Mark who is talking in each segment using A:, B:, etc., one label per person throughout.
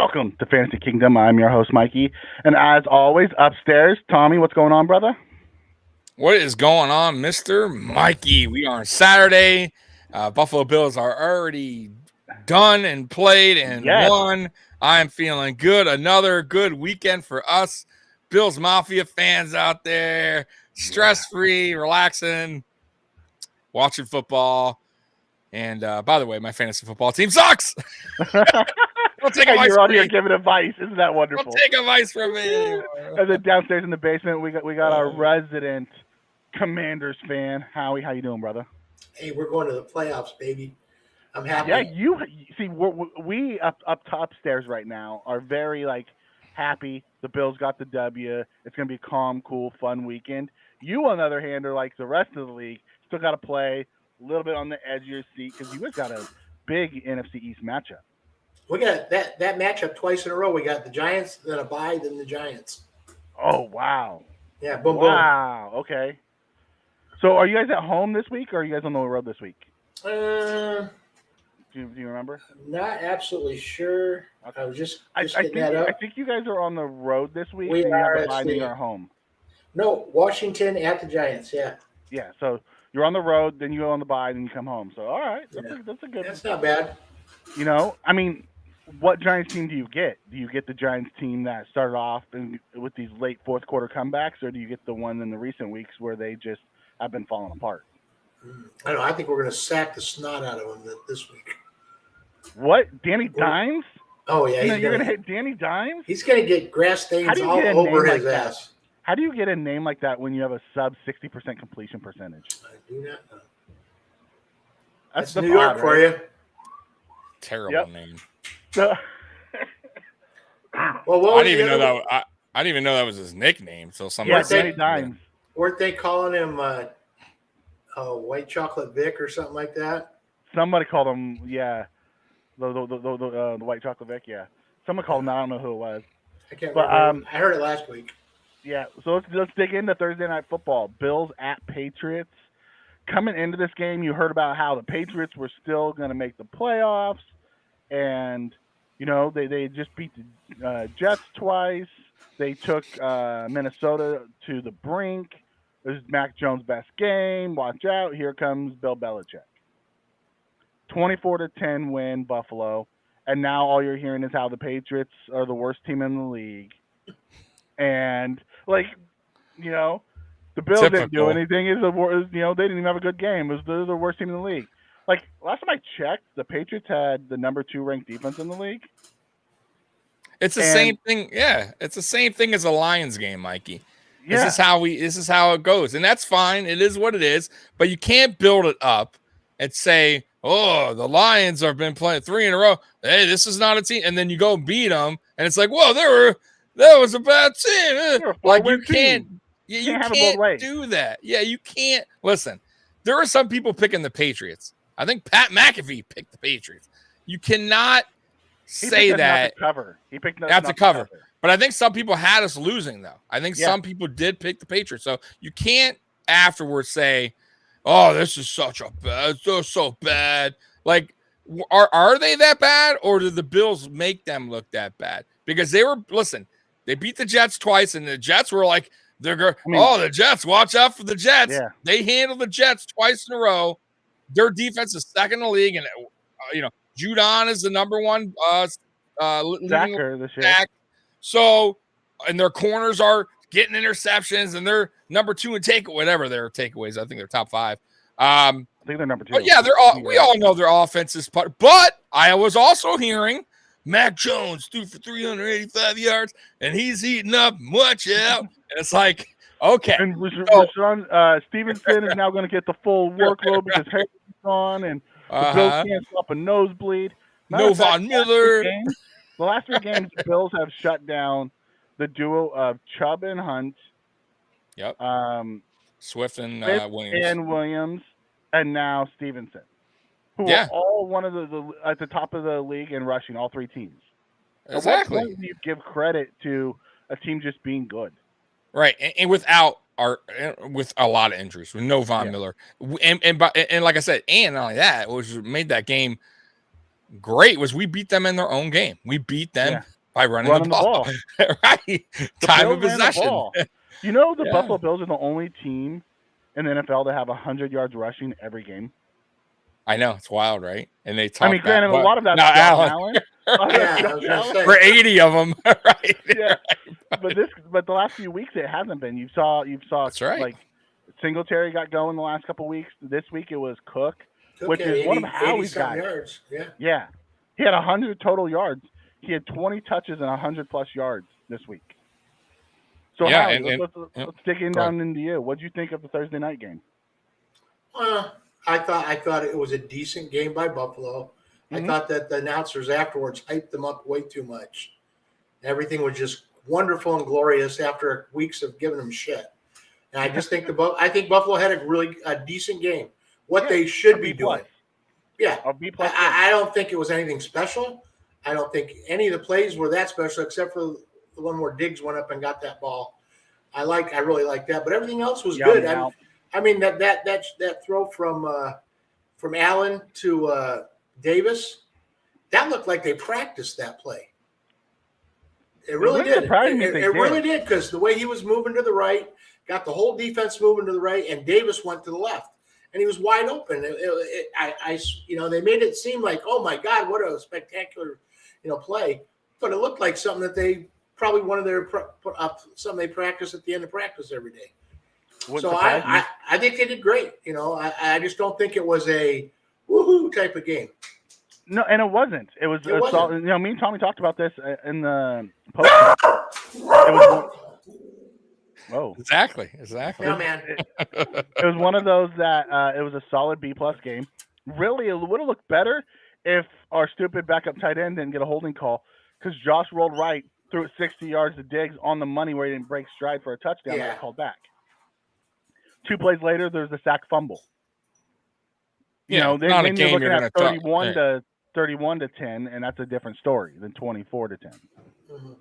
A: Welcome to Fantasy Kingdom. I'm your host, Mikey. And as always, upstairs, Tommy, what's going on, brother?
B: What is going on, Mr. Mikey? We are on Saturday. Buffalo Bills are already done and played and won. I'm feeling good. Another good weekend for us Bills Mafia fans out there. Stress-free, relaxing, watching football. And by the way, my fantasy football team sucks.
A: Don't take advice. You're on here giving advice. Isn't that wonderful?
B: Don't take advice from me.
A: And then downstairs in the basement, we got our resident Commanders fan, Howie. How you doing, brother?
C: Hey, we're going to the playoffs, baby. I'm happy.
A: Yeah, you see, we up upstairs right now are very happy. The Bills got the W. It's gonna be a calm, cool, fun weekend. You, on the other hand, are like the rest of the league. Still got to play a little bit on the edge of your seat because you guys got a big NFC East matchup.
C: We got that matchup twice in a row. We got the Giants, then a bye, then the Giants.
A: Oh, wow.
C: Yeah, boom, boom.
A: Wow, okay. So are you guys at home this week, or are you guys on the road this week?
C: Do
A: you remember?
C: I'm not absolutely sure. Okay. I was just
A: I
C: getting that up.
A: I think you guys are on the road this week.
C: We are.
A: And you are home.
C: No, Washington at the Giants, yeah.
A: Yeah, so you're on the road, then you go on the bye, then you come home. So, all right, that's a good.
C: That's not bad.
A: You know, I mean, what Giants team do you get? Do you get the Giants team that started off with these late fourth quarter comebacks, or do you get the one in the recent weeks where they just have been falling apart?
C: I don't know. I think we're going to sack the snot out of them this week.
A: What? Danny Dimes?
C: Oh, yeah.
A: You're going to hit Danny Dimes?
C: He's going to get grass stains all over his ass.
A: How do you get a name like that when you have a sub 60% completion percentage?
C: I do not know.
A: That's
C: New York for you.
B: Terrible name.
A: So,
C: well,
B: I didn't even know that. I didn't even know that was his nickname. So
A: Danny Dimes.
C: Weren't they calling him White Chocolate Vic or something like that?
A: Somebody called him, the White Chocolate Vic. Yeah, someone called him. I don't know who it was.
C: I can't remember. I heard it last week.
A: Yeah, so let's dig into Thursday Night Football. Bills at Patriots. Coming into this game, you heard about how the Patriots were still going to make the playoffs, and they just beat the Jets twice. They took Minnesota to the brink. This is Mac Jones' best game. Watch out! Here comes Bill Belichick. 24-10 win, Buffalo, and now all you're hearing is how the Patriots are the worst team in the league. And the Bills didn't do anything. They didn't even have a good game. They're the worst team in the league. Like last time I checked, the Patriots had the number 2 ranked defense in the league.
B: It's the same thing. Yeah, it's the same thing as a Lions game, Mikey.
A: Yeah.
B: This is how it goes, and that's fine. It is what it is. But you can't build it up and say, "Oh, the Lions have been playing 3 in a row. Hey, this is not a team." And then you go beat them, and it's like, "Whoa, that was a bad team." Like you can't do that. Yeah, you can't. Listen, there are some people picking the Patriots. I think Pat McAfee picked the Patriots. You cannot say that.
A: He picked not
B: to cover. But I think some people had us losing, though. I think some people did pick the Patriots. So you can't afterwards say, "Oh, this is they're so bad." Like, are they that bad, or did the Bills make them look that bad? Because they beat the Jets twice, and the Jets were like, the Jets, watch out for the Jets. Yeah. They handled the Jets twice in a row. Their defense is second in the league, and Judon is the number 1 leading
A: sacker this year.
B: Sack. So their corners are getting interceptions, and they're number 2 in whatever their takeaways. I think they're top 5.
A: I think they're number 2.
B: But yeah, we all know their offense is but I was also hearing Mac Jones threw for 385 yards, and he's eating up. Watch out. And it's like, okay.
A: And Rashawn Stevenson is now going to get the full workload because Harry's gone, and the Bills can't stop a nosebleed.
B: No Von Miller.
A: The last 3 games, the Bills have shut down the duo of Chubb and Hunt.
B: Yep. Swift and
A: Williams, and now Stevenson, who are all one of the at the top of the league in rushing, all 3 teams.
B: Exactly.
A: At what point do you give credit to a team just being good?
B: Right, and with a lot of injuries, with no Von Miller, and like I said, and not only that, which made that game great was we beat them in their own game. We beat them by running the ball. Right, time of possession.
A: You know, the Buffalo Bills are the only team in the NFL to have 100 yards rushing every game.
B: I know, it's wild, right? And they talk.
A: I mean, granted, a lot of that's Allen.
B: For 80 of them, right?
A: Yeah, but the last few weeks it hasn't been. You saw.
B: That's right.
A: Like Singletary got going the last couple of weeks. This week it was Cook, which is one of Howie's guys.
C: Yards.
A: Yeah, he had 100 total yards. He had 20 touches and 100+ yards this week. So Howie, let's dig in down into you. What did you think of the Thursday night game?
C: I thought it was a decent game by Buffalo. I thought that the announcers afterwards hyped them up way too much. Everything was just wonderful and glorious after weeks of giving them shit. And I just think Buffalo had a decent game. What they should be doing. Yeah.
A: A B+.
C: I don't think it was anything special. I don't think any of the plays were that special except for the one where Diggs went up and got that ball. I really like that, but everything else was good. I mean that throw from Allen to Davis, that looked like they practiced that play. It really did. It really did, because the way he was moving to the right, got the whole defense moving to the right, and Davis went to the left, and he was wide open. They made it seem like, oh my God, what a spectacular, play, but it looked like something that they probably something they practice at the end of practice every day. So I think they did great. I just don't think it was a woohoo type of game.
A: No, and it wasn't. It was. Me and Tommy talked about this in the post. Whoa!
B: Exactly.
C: Yeah, man.
A: It was one of those that it was a solid B+ game. Really, it would have looked better if our stupid backup tight end didn't get a holding call, because Josh rolled right, threw it 60 yards to Diggs on the money where he didn't break stride for a touchdown. That was called back. 2 plays later, there's a sack fumble. Then you're looking at 31 to 10, and that's a different story than 24 to 10.
C: Mm-hmm.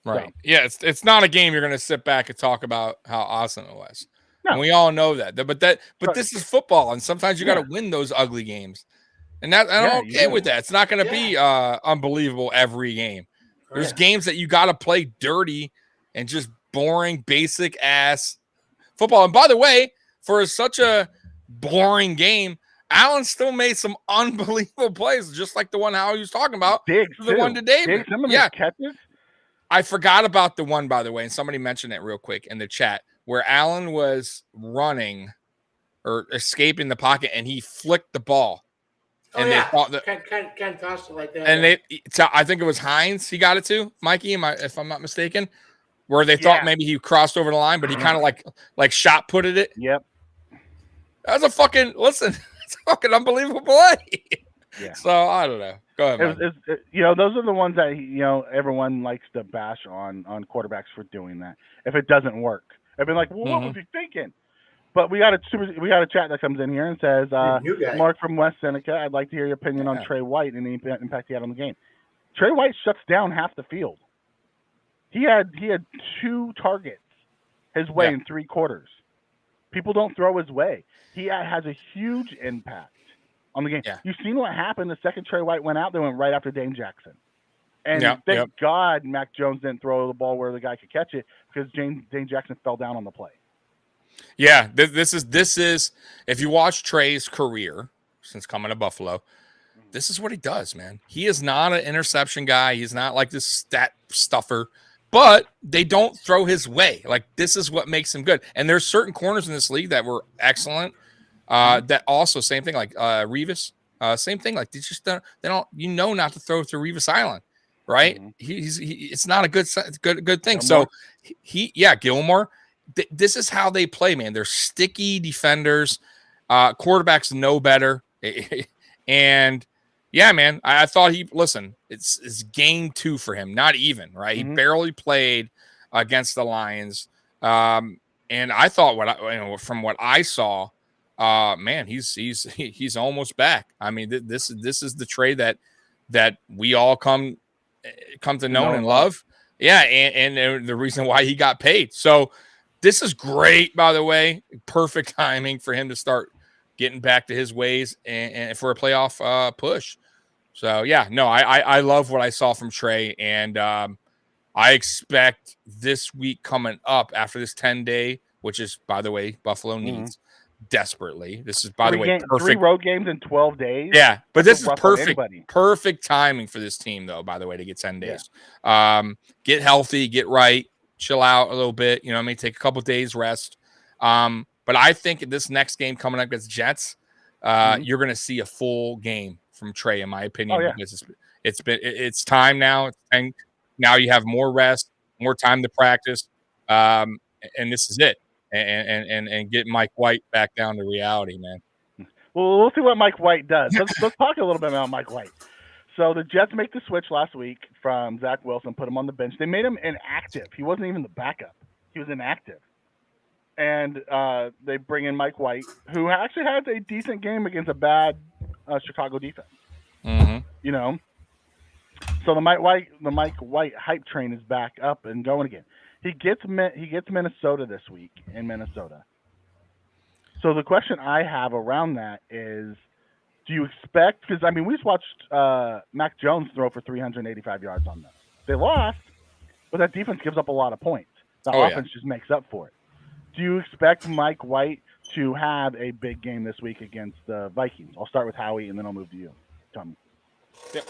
B: Right.
A: So.
B: Yeah, it's not a game you're going to sit back and talk about how awesome it was. No. And we all know that. But this is football, and sometimes you got to win those ugly games. And I'm okay with that. It's not going to be unbelievable every game. There's games that you got to play dirty and just boring, basic ass football. And by the way, for such a boring game, Allen still made some unbelievable plays, just like the one Howie was talking about. The one to David.
A: Some of those catches.
B: I forgot about the one, by the way, and somebody mentioned it real quick in the chat, where Allen was running or escaping the pocket, and he flicked the ball.
C: They thought that kind of tossed it like that.
B: And I think it was Hines. He got it to Mikey, if I'm not mistaken, where they thought maybe he crossed over the line, but he kind of like shot putted it.
A: Yep.
B: That was a fucking unbelievable play.
A: Yeah.
B: So I don't know. Go ahead.
A: Those are the ones that everyone likes to bash on quarterbacks for doing that. If it doesn't work, I've been like, well, what was he thinking? But we got a chat that comes in here and says, Mark from West Seneca, I'd like to hear your opinion on Trey White and the impact he had on the game. Trey White shuts down half the field. He had 2 targets his way in 3 quarters. People don't throw his way. He has a huge impact on the game. Yeah. You've seen what happened the second Trey White went out. They went right after Dane Jackson. And thank God Mac Jones didn't throw the ball where the guy could catch it, because Dane Jackson fell down on the play.
B: Yeah, this is if you watch Trey's career since coming to Buffalo, this is what he does, man. He is not an interception guy. He's not like this stat stuffer, but they don't throw his way. Like, this is what makes him good. And there's certain corners in this league that were excellent. That also same thing, like Revis, same thing. Like, they don't not to throw to Revis Island, right? It's not a good thing. Gilmore. So Gilmore. This is how they play, man. They're sticky defenders. Quarterbacks know better, and yeah, man. I thought it's game 2 for him, not even right. He barely played against the Lions, and I thought from what I saw. Man, he's almost back. I mean, this is the trade that we all come to know and love. Yeah, and the reason why he got paid. So this is great, by the way. Perfect timing for him to start getting back to his ways and for a playoff push. So yeah, no, I love what I saw from Trey, and I expect this week coming up after this 10-day, which is, by the way, Buffalo needs. Desperately. This is, by the way, perfect.
A: 3 road games in 12 days.
B: Yeah, but this is perfect timing for this team, though, by the way, to get 10 days. Get healthy, get right, chill out a little bit. You know what I mean? Take a couple days rest. But I think in this next game coming up against Jets, you're going to see a full game from Trey, in my opinion. Because it's time now. And now you have more rest, more time to practice. And this is it. And get Mike White back down to reality, man.
A: Well, we'll see what Mike White does. Let's talk a little bit about Mike White. So the Jets make the switch last week from Zach Wilson, put him on the bench. They made him inactive. He wasn't even the backup. He was inactive. And they bring in Mike White, who actually had a decent game against a bad Chicago defense. You know, so the Mike White hype train is back up and going again. He gets Minnesota this week in Minnesota. So the question I have around that is, do you expect? Because I mean, we just watched Mac Jones throw for 385 yards on them. They lost, but that defense gives up a lot of points. The offense just makes up for it. Do you expect Mike White to have a big game this week against the Vikings? I'll start with Howie, and then I'll move to you, Tommy.
B: Yep.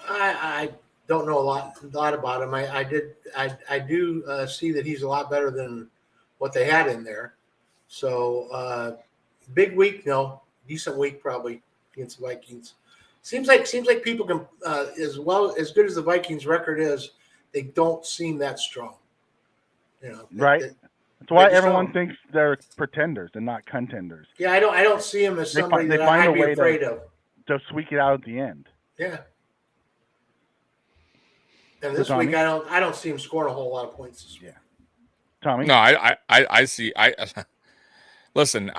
C: I don't know a lot about him. I do see that he's a lot better than what they had in there. So big week, no, decent week probably against the Vikings. Seems like people can as good as the Vikings record is, they don't seem that strong. You know,
A: right? That's why everyone thinks they're pretenders and not contenders.
C: Yeah, I don't see him as somebody that I'd be afraid of.
A: To squeak it out at the end.
C: Yeah. And this week, I don't see him scoring a whole lot of points this week.
A: Yeah. Tommy?
B: No, I see. Listen,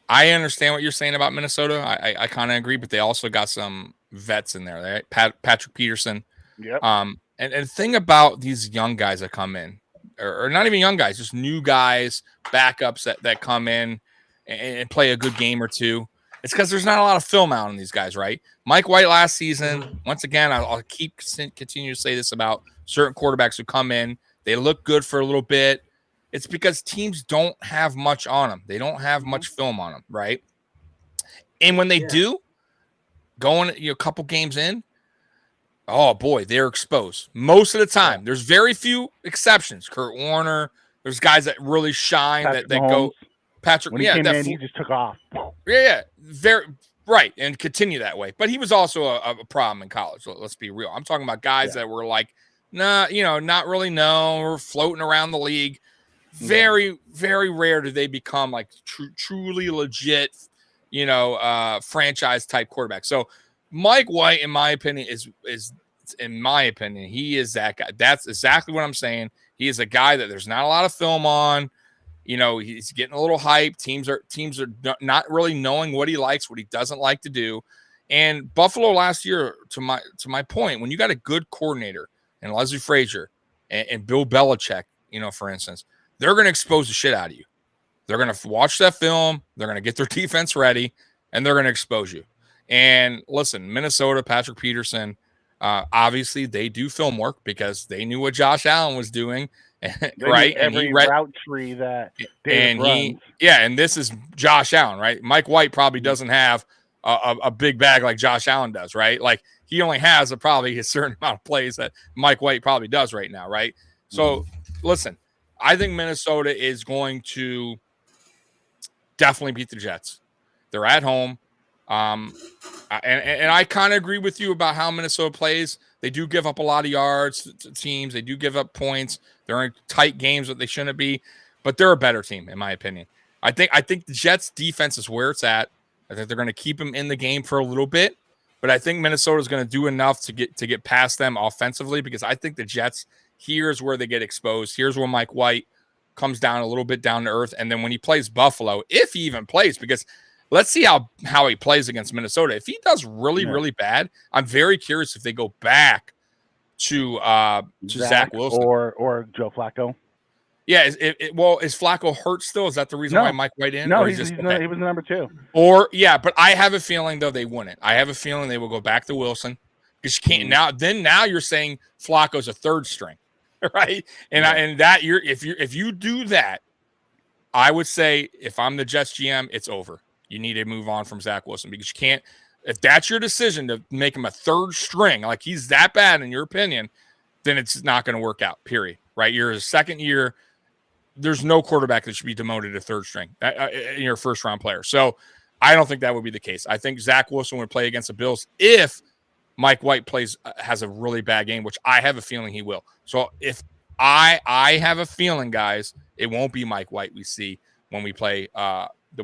B: I understand what you're saying about Minnesota. I kind of agree, but they also got some vets in there, right? Patrick Peterson.
A: Yep.
B: And the thing about these young guys that come in, or not even young guys, just new guys, backups that come in and play a good game or two. It's because there's not a lot of film out on these guys, right? Mike White last season, once again, I'll continue to say this about certain quarterbacks who come in. They look good for a little bit. It's because teams don't have much on them. They don't have much film on them, right? And when they do, going a couple games in, oh, boy, they're exposed. Most of the time. There's very few exceptions. Kurt Warner. There's guys that really shine that go. Patrick,
A: when he came in, he just took off.
B: Yeah, very right, and continue that way. But he was also a problem in college. Let's be real. I'm talking about guys that were like, not really known or floating around the league. Very, very rare do they become like truly legit, franchise type quarterback. So Mike White, in my opinion, is he is that guy. That's exactly what I'm saying. He is a guy that there's not a lot of film on. He's getting a little hype. Teams are not really knowing what he likes, what he doesn't like to do. And Buffalo last year, to my point, when you got a good coordinator and Leslie Frazier and Bill Belichick, for instance, they're going to expose the shit out of you. They're going to watch that film. They're going to get their defense ready, and they're going to expose you. And listen, Minnesota, Patrick Peterson, obviously they do film work because they knew what Josh Allen was doing. Right,
A: and he route tree that David runs.
B: And this is Josh Allen, right? Mike White probably doesn't have a big bag like Josh Allen does, right? Like he only has probably a certain amount of plays that Mike White probably does right now, right? So, listen, I think Minnesota is going to definitely beat the Jets. They're at home. And I kind of agree with you about how Minnesota plays. They do give up a lot of yards to teams. They do give up points. They're in tight games that they shouldn't be, but they're a better team, in my opinion. I think the Jets' defense is where it's at. I think they're going to keep them in the game for a little bit, but I think Minnesota is going to do enough to get past them offensively, because I think the Jets, here's where they get exposed. Here's where Mike White comes down a little bit down to earth, and then when he plays Buffalo, if he even plays, because let's see how he plays against Minnesota. If he does really bad, I'm very curious if they go back to Zach Wilson
A: or Joe Flacco.
B: Yeah, is Flacco hurt still? Is that the reason why Mike White in?
A: No, he was the number 2.
B: Or but I have a feeling though they wouldn't. I have a feeling they will go back to Wilson, because you can't now you're saying Flacco's a third string, right? And if you do that, I would say if I'm the Jets GM, it's over. You need to move on from Zach Wilson, because you can't. If that's your decision to make him a third string, like he's that bad in your opinion, then it's not going to work out. Period. Right? You're his second year. There's no quarterback that should be demoted to third string in your first round player. So I don't think that would be the case. I think Zach Wilson would play against the Bills if Mike White has a really bad game, which I have a feeling he will. So if I have a feeling, guys, it won't be Mike White we see when we play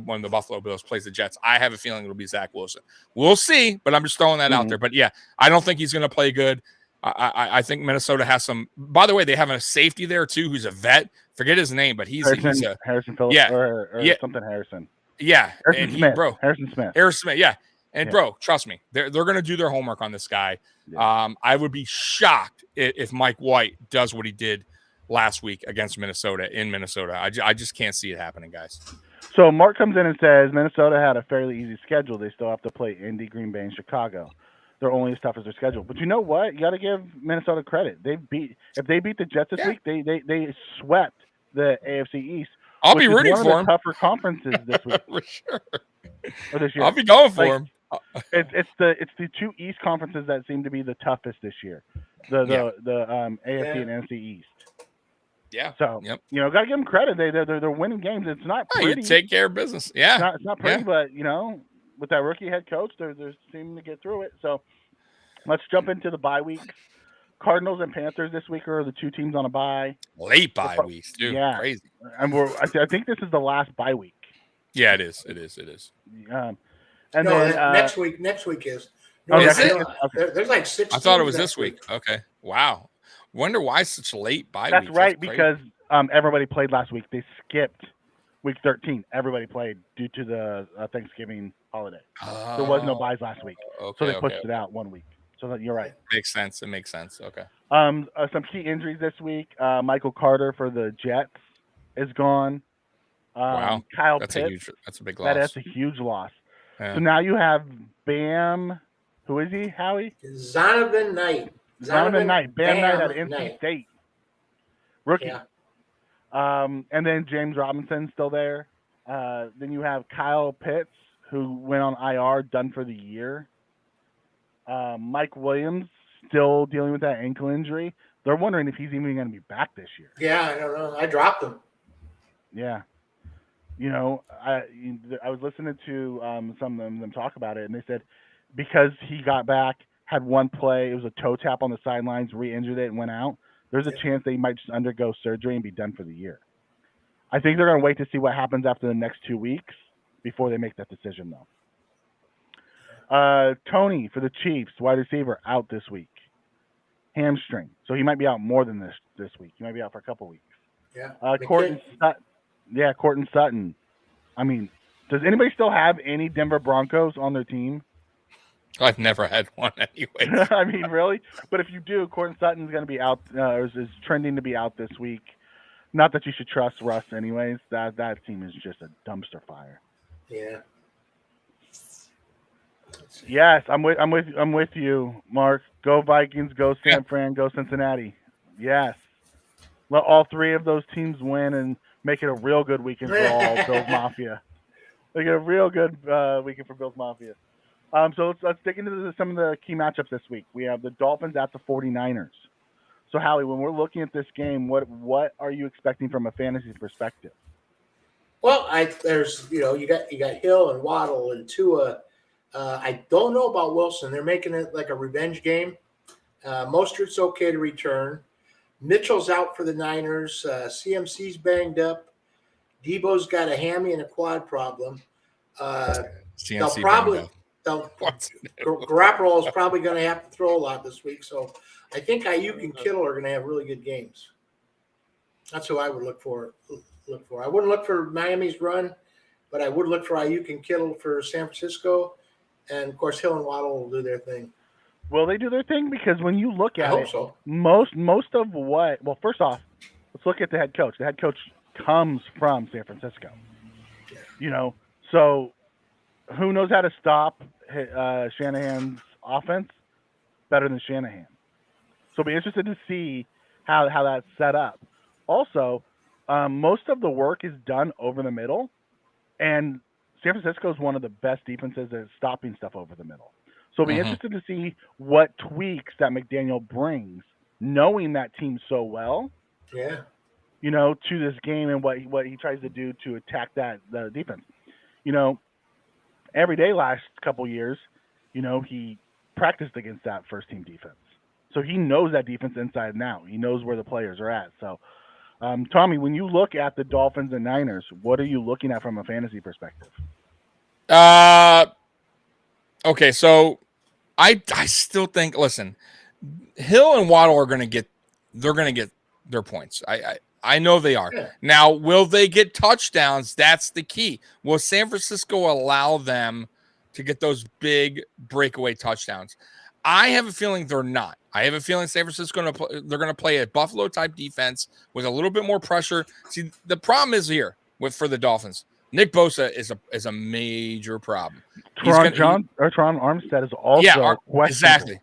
B: when the Buffalo Bills plays the Jets. I have a feeling it'll be Zach Wilson. We'll see, but I'm just throwing that out there. But yeah, I don't think he's going to play good. I think Minnesota has some. By the way, they have a safety there too, who's a vet. Forget his name, but he's
A: Harrison Phillips.
B: Yeah,
A: or something Harrison.
B: Yeah,
A: Harrison Smith.
B: Harrison Smith. Yeah, and bro, trust me, they're going to do their homework on this guy. Yeah. I would be shocked if Mike White does what he did last week against Minnesota in Minnesota. I just can't see it happening, guys.
A: So Mark comes in and says Minnesota had a fairly easy schedule. They still have to play Indy, Green Bay, and Chicago. They're only as tough as their schedule. But you know what? You got to give Minnesota credit. If they beat the Jets this week, they swept the AFC East.
B: I'll be rooting for them.
A: Tougher conferences this week.
B: For sure.
A: Or this year.
B: I'll be going for them.
A: It's the two East conferences that seem to be the toughest this year. The AFC and NFC East.
B: Yeah.
A: So got to give them credit. They're winning games. It's not pretty.
B: You take care of business. Yeah.
A: It's not pretty, but with that rookie head coach, they're seeming to get through it. So let's jump into the bye weeks. Cardinals and Panthers this week are the two teams on a bye.
B: Late bye weeks, dude. Yeah. Crazy.
A: And I think this is the last bye week.
B: Yeah, it is. It is.
C: And then next week is.
B: Is it?
C: There's like 6.
B: I thought it was this week. Okay. Wow. Wonder why such a late bye week.
A: That's right, because everybody played last week. They skipped week 13. Everybody played due to the Thanksgiving holiday. There was no byes last week. So they pushed it out 1 week. So you're right.
B: Makes sense. It makes sense. Okay.
A: Some key injuries this week. Michael Carter for the Jets is gone.
B: Wow.
A: Kyle
B: Pitts. That's a big loss.
A: That's a huge loss. Yeah. So now you have Bam. Who is he, Howie?
C: Zonovan Knight.
A: Bam Knight at NC State. Rookie. Yeah. And then James Robinson still there. Then you have Kyle Pitts, who went on IR, done for the year. Mike Williams still dealing with that ankle injury. They're wondering if he's even going to be back this year.
C: Yeah, I don't know. I dropped him.
A: Yeah. I was listening to some of them talk about it, and they said because he got back, had one play, it was a toe tap on the sidelines, re-injured it, and went out. There's a chance they might just undergo surgery and be done for the year. I think they're going to wait to see what happens after the next 2 weeks before they make that decision, though. Tony for the Chiefs, wide receiver, out this week. Hamstring. So he might be out more than this week. He might be out for a couple weeks.
C: Yeah.
A: Courtland Sutton. I mean, does anybody still have any Denver Broncos on their team?
B: I've never had one anyway.
A: I mean, really? But if you do, Courtland Sutton's going to be out, is trending to be out this week. Not that you should trust Russ anyways. That team is just a dumpster fire.
C: Yeah.
A: Yes, I'm with you, Mark. Go Vikings, go San Fran, go Cincinnati. Yes. Let all three of those teams win and make it a real good weekend for all Bills Mafia. Make it a real good weekend for Bills Mafia. So let's dig into some of the key matchups this week. We have the Dolphins at the 49ers. So Howie, when we're looking at this game, what are you expecting from a fantasy perspective?
C: Well, there's you got Hill and Waddle and Tua. I don't know about Wilson. They're making it like a revenge game. Mostert's okay to return. Mitchell's out for the Niners. CMC's banged up. Debo's got a hammy and a quad problem. Garoppolo is probably going to have to throw a lot this week. So I think Ayuk and Kittle are going to have really good games. That's who I would look for. I wouldn't look for Miami's run, but I would look for Ayuk and Kittle for San Francisco. And, of course, Hill and Waddle will do their thing.
A: Will they do their thing? Because when you look at
C: I hope so.
A: most of what – well, first off, let's look at the head coach. The head coach comes from San Francisco. Yeah. So who knows how to stop Shanahan's offense better than Shanahan? So I'll be interested to see how that's set up. Also, most of the work is done over the middle, and San Francisco is one of the best defenses at stopping stuff over the middle. So I'll be interested to see what tweaks that McDaniel brings, knowing that team so well.
C: Yeah.
A: To this game and what he tries to do to attack the defense. Every day last couple years, he practiced against that first team defense. So he knows that defense inside and out. He knows where the players are at. So, Tommy, when you look at the Dolphins and Niners, what are you looking at from a fantasy perspective?
B: Okay, so I still think, listen, Hill and Waddle are going to get their points. I know they are. Yeah. Now, will they get touchdowns? That's the key. Will San Francisco allow them to get those big breakaway touchdowns? I have a feeling they're not. I have a feeling San Francisco they're going to play a Buffalo type defense with a little bit more pressure. See, the problem is here for the Dolphins. Nick Bosa is a major problem.
A: Teron Armstead is also questionable.
B: Exactly.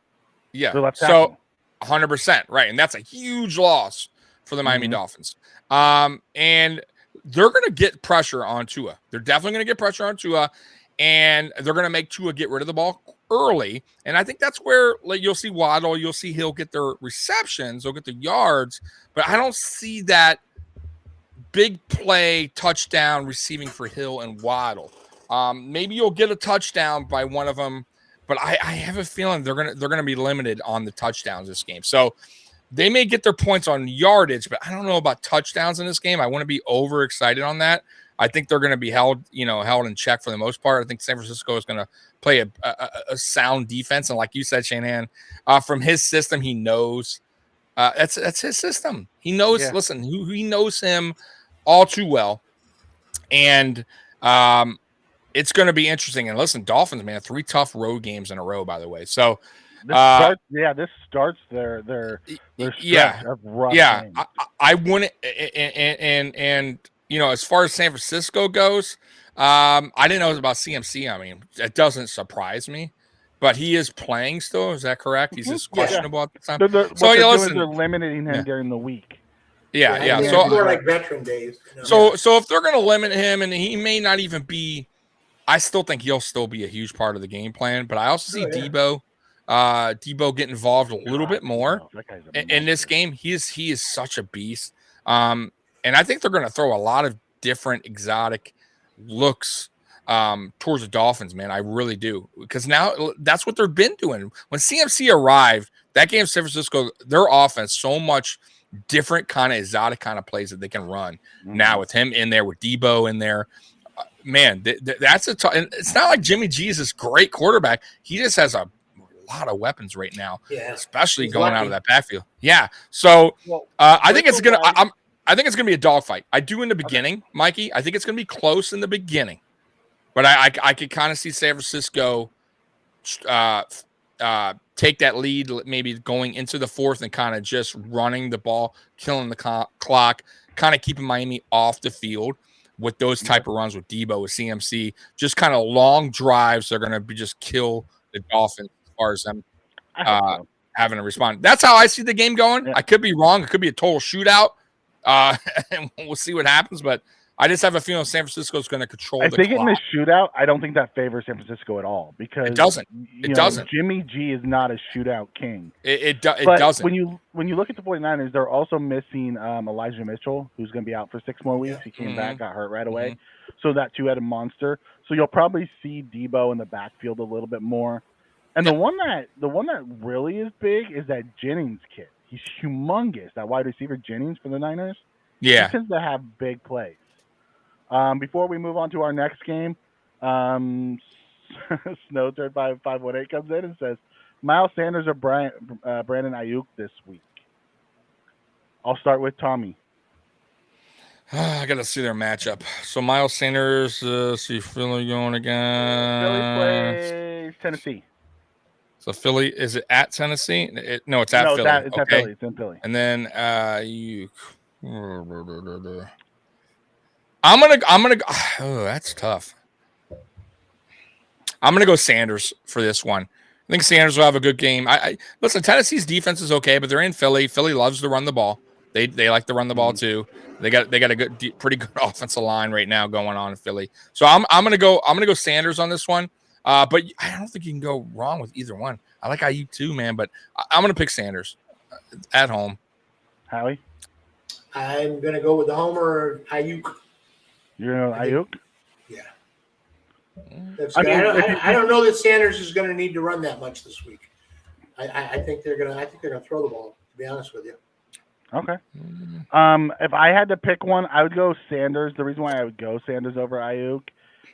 B: Yeah. So 100%, right, and that's a huge loss for the Miami Dolphins. And they're going to get pressure on Tua. They're definitely going to get pressure on Tua, and they're going to make Tua get rid of the ball early. And I think that's where you'll see Waddle, you'll see Hill get their receptions, they'll get the yards, but I don't see that big play touchdown receiving for Hill and Waddle. Maybe you'll get a touchdown by one of them, but I have a feeling they're gonna be limited on the touchdowns this game. So they may get their points on yardage, but I don't know about touchdowns in this game. I want to be overexcited on that. I think they're going to be held in check for the most part. I think San Francisco is going to play a sound defense, and like you said, Shanahan, from his system, he knows that's his system. He knows. Yeah. Listen, he knows him all too well, and it's going to be interesting. And listen, Dolphins, man, 3 tough road games in a row, by the way. So.
A: This starts their stretch of rough games.
B: I wouldn't, and as far as San Francisco goes, I didn't know it was about CMC. I mean, it doesn't surprise me, but he is playing still. Is that correct? He's just questionable at the time.
A: They're limiting him during the week.
B: Yeah.
C: So more like veteran days.
B: So if they're going to limit him, and he may not even be, I still think he'll still be a huge part of the game plan. But I also see Debo. Debo get involved a little bit more in this game. He is such a beast. And I think they're going to throw a lot of different exotic looks towards the Dolphins, man. I really do. Because now that's what they've been doing. When CMC arrived, that game, San Francisco, their offense, so much different kind of exotic kind of plays that they can run. Now with him in there, with Debo in there, man, that's it's not like Jimmy G is this great quarterback. He just has a lot of weapons right now, especially going out of that backfield. Yeah. So I think it's gonna be a dogfight. I do in the beginning, Mikey. I think it's gonna be close in the beginning, but I could kind of see San Francisco take that lead, maybe going into the fourth and kind of just running the ball, killing the clock, kind of keeping Miami off the field with those type of runs with Debo, with CMC, just kind of long drives. They're gonna be just kill the Dolphins. Far as them having to respond. That's how I see the game going. I could be wrong. It could be a total shootout. And we'll see what happens. But I just have a feeling San Francisco is going to control the
A: think
B: clock.
A: in the shootout, I don't think that favors San Francisco at all because
B: it doesn't. It doesn't.
A: Jimmy G is not a shootout king.
B: It doesn't.
A: When you look at the 49ers, they're also missing Elijah Mitchell, who's going to be out for 6 more weeks.
C: Yeah.
A: He came back, got hurt right away. So that two-headed monster. So you'll probably see Debo in the backfield a little bit more. And the one that really is big is that Jennings kid. He's humongous. That wide receiver Jennings for the Niners.
B: Yeah.
A: He tends to have big plays. Before we move on to our next game, Snow Turd 518 comes in and says, Miles Sanders or Brandon Ayuk this week? I'll start with Tommy.
B: I got to see their matchup. So Miles Sanders, see Philly going again.
A: Philly plays Tennessee.
B: So Philly, is it at Tennessee? No, it's at Philly.
A: It's at Philly. It's in Philly.
B: And then Ayuk. I'm gonna. Oh, that's tough. I'm gonna go Sanders for this one. I think Sanders will have a good game. Listen. Tennessee's defense is okay, but they're in Philly. Philly loves to run the ball. They like to run the ball too. They got a good, pretty good offensive line right now going on in Philly. So I'm gonna go Sanders on this one. But I don't think you can go wrong with either one. I like IU too, man. But I'm gonna pick Sanders at home.
A: Howie,
C: I'm gonna go with the homer Ayuk.
A: You're gonna Ayuk?
C: Yeah. I don't know that Sanders is going to need to run that much this week. I think they're going to throw the ball. To be honest with you.
A: Okay. If I had to pick one, I would go Sanders. The reason why I would go Sanders over Ayuk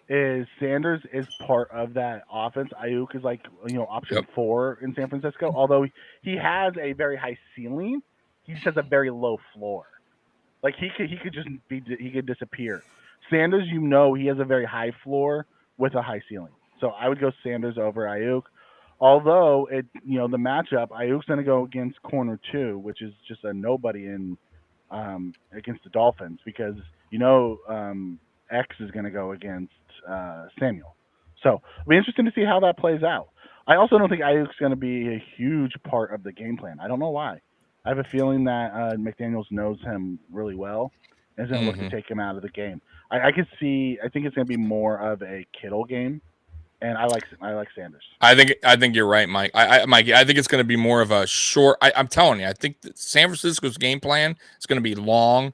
A: is Sanders is part of that offense. Ayuk is like option 4 in San Francisco. Although he has a very high ceiling, he just has a very low floor. Like he could disappear. Sanders, he has a very high floor with a high ceiling. So I would go Sanders over Ayuk. Although the matchup, Ayuk's going to go against corner 2, which is just a nobody in against the Dolphins because X is going to go against Samuel. So it'll be interesting to see how that plays out. I also don't think Ayuk's going to be a huge part of the game plan. I don't know why. I have a feeling that McDaniels knows him really well and is going to look to take him out of the game. I think it's going to be more of a Kittle game, and I like Sanders.
B: I think you're right, Mike. Mike, I think it's going to be more of a short. I'm telling you, I think that San Francisco's game plan is going to be long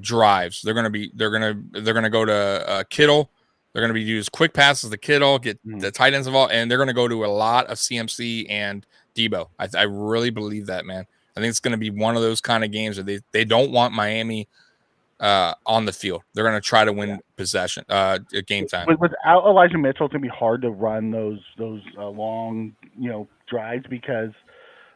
B: drives. They're going to go to Kittle. They're going to be used quick passes to Kittle, get the tight ends involved, and they're going to go to a lot of CMC and Debo. I really believe that, man. I think it's going to be one of those kind of games that they don't want Miami on the field. They're going to try to win possession at game time.
A: Without Elijah Mitchell, it's going to be hard to run those long drives because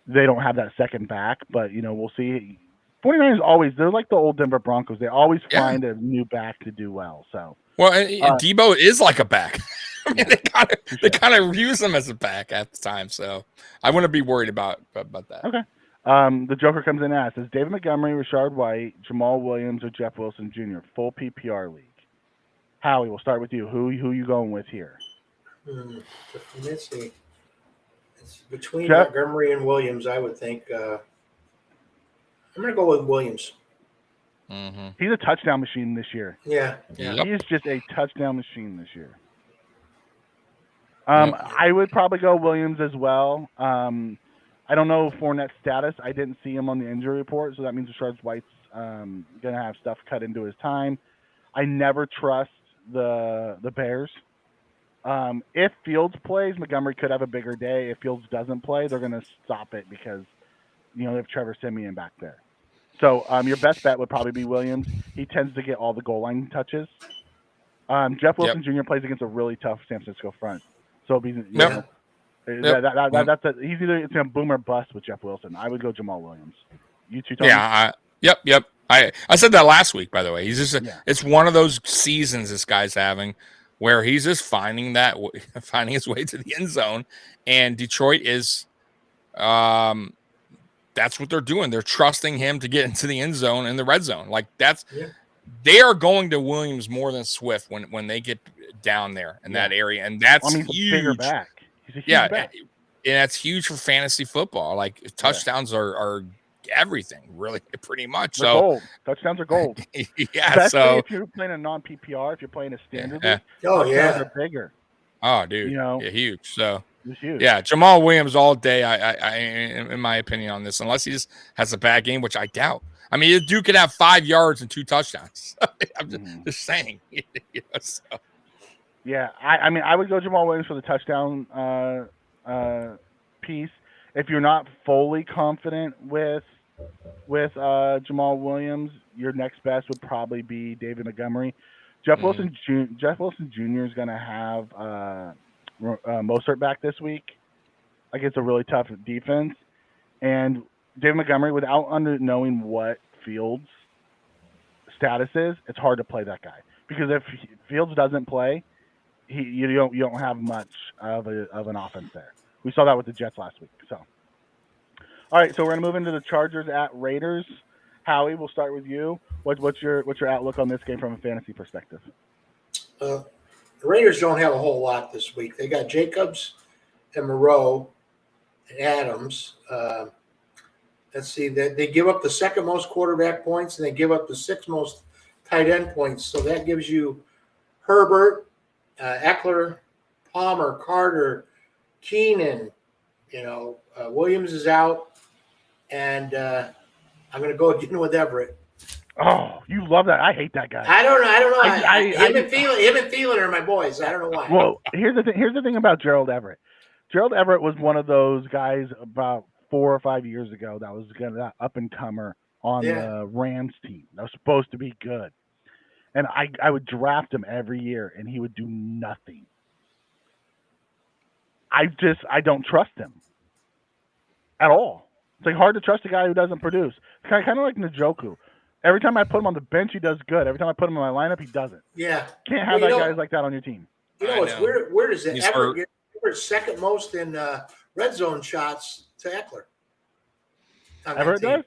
A: they don't have that second back. But we'll see. 49ers they're like the old Denver Broncos. They always find a new back to do well. So
B: Debo is like a back. I mean, they kind of use him as a back at the time. So I wouldn't be worried about that.
A: Okay. The Joker comes in and asks, is David Montgomery, Rashard White, Jamal Williams, or Jeff Wilson Jr. full PPR league? Howie, we'll start with you. Who you going with here?
C: Let's see. It's between Montgomery and Williams, I would think. I'm going to go with Williams.
B: Mm-hmm.
A: He's a touchdown machine this year.
C: Yeah.
A: He is just a touchdown machine this year. I would probably go Williams as well. I don't know Fournette's status. I didn't see him on the injury report, so that means Rashard White's going to have stuff cut into his time. I never trust the Bears. If Fields plays, Montgomery could have a bigger day. If Fields doesn't play, they're going to stop it because they have Trevor Siemian back there. So your best bet would probably be Williams. He tends to get all the goal line touches. Jeff Wilson Jr. plays against a really tough San Francisco front. So it'll be he's either it's a boom or bust with Jeff Wilson. I would go Jamal Williams. You two, Tony?
B: Yeah. Yep. I said that last week, by the way. He's just it's one of those seasons this guy's having where he's just finding his way to the end zone, and Detroit is that's what they're doing. They're trusting him to get into the end zone and the red zone. Like they are going to Williams more than Swift when they get down there in that area, and that's huge.
A: He's a bigger back. He's a huge back.
B: And that's huge for fantasy football. Like touchdowns are everything, really, pretty much.
A: They're
B: so
A: gold. Touchdowns are gold.
B: Yeah.
A: Especially if you're playing a non-PPR, if you're playing a standard league, touchdowns are bigger.
B: Oh, dude.
A: You know,
B: huge. So
A: it's huge.
B: Yeah, Jamal Williams all day. I in my opinion on this, unless he just has a bad game, which I doubt. I mean, the dude could have 5 yards and 2 touchdowns. I'm just saying. So.
A: Yeah, I mean, I would go Jamal Williams for the touchdown piece. If you're not fully confident with Jamal Williams, your next best would probably be David Montgomery. Jeff Wilson Jr. is going to have Mostert back this week against a really tough defense, and David Montgomery, without knowing what Fields' status is, it's hard to play that guy, because if Fields doesn't play, you don't have much of an offense there. We saw that with the Jets last week. So, all right, so we're gonna move into the Chargers at Raiders. Howie, we'll start with you. What's your outlook on this game from a fantasy perspective?
C: The Raiders don't have a whole lot this week. They got Jacobs and Moreau and Adams. Let's see, they give up the second most quarterback points, and they give up the 6th most tight end points. So that gives you Herbert, Eckler, Palmer, Carter, Keenan. Williams is out, and I'm going to go again with Everett.
A: Oh, you love that. I hate that guy.
C: I don't know. Him and Thielen are my boys. I don't know why.
A: Well, here's the thing about Gerald Everett. Gerald Everett was one of those guys about 4 or 5 years ago that was that up and comer on the Rams team. That was supposed to be good, and I would draft him every year, and he would do nothing. I don't trust him at all. It's like hard to trust a guy who doesn't produce. It's kind of like Njoku. Every time I put him on the bench, he does good. Every time I put him in my lineup, he doesn't.
C: Yeah.
A: Can't have guys like that on your team.
C: It's weird. Where does it ever get second most in red zone shots to Eckler?
A: Everett does?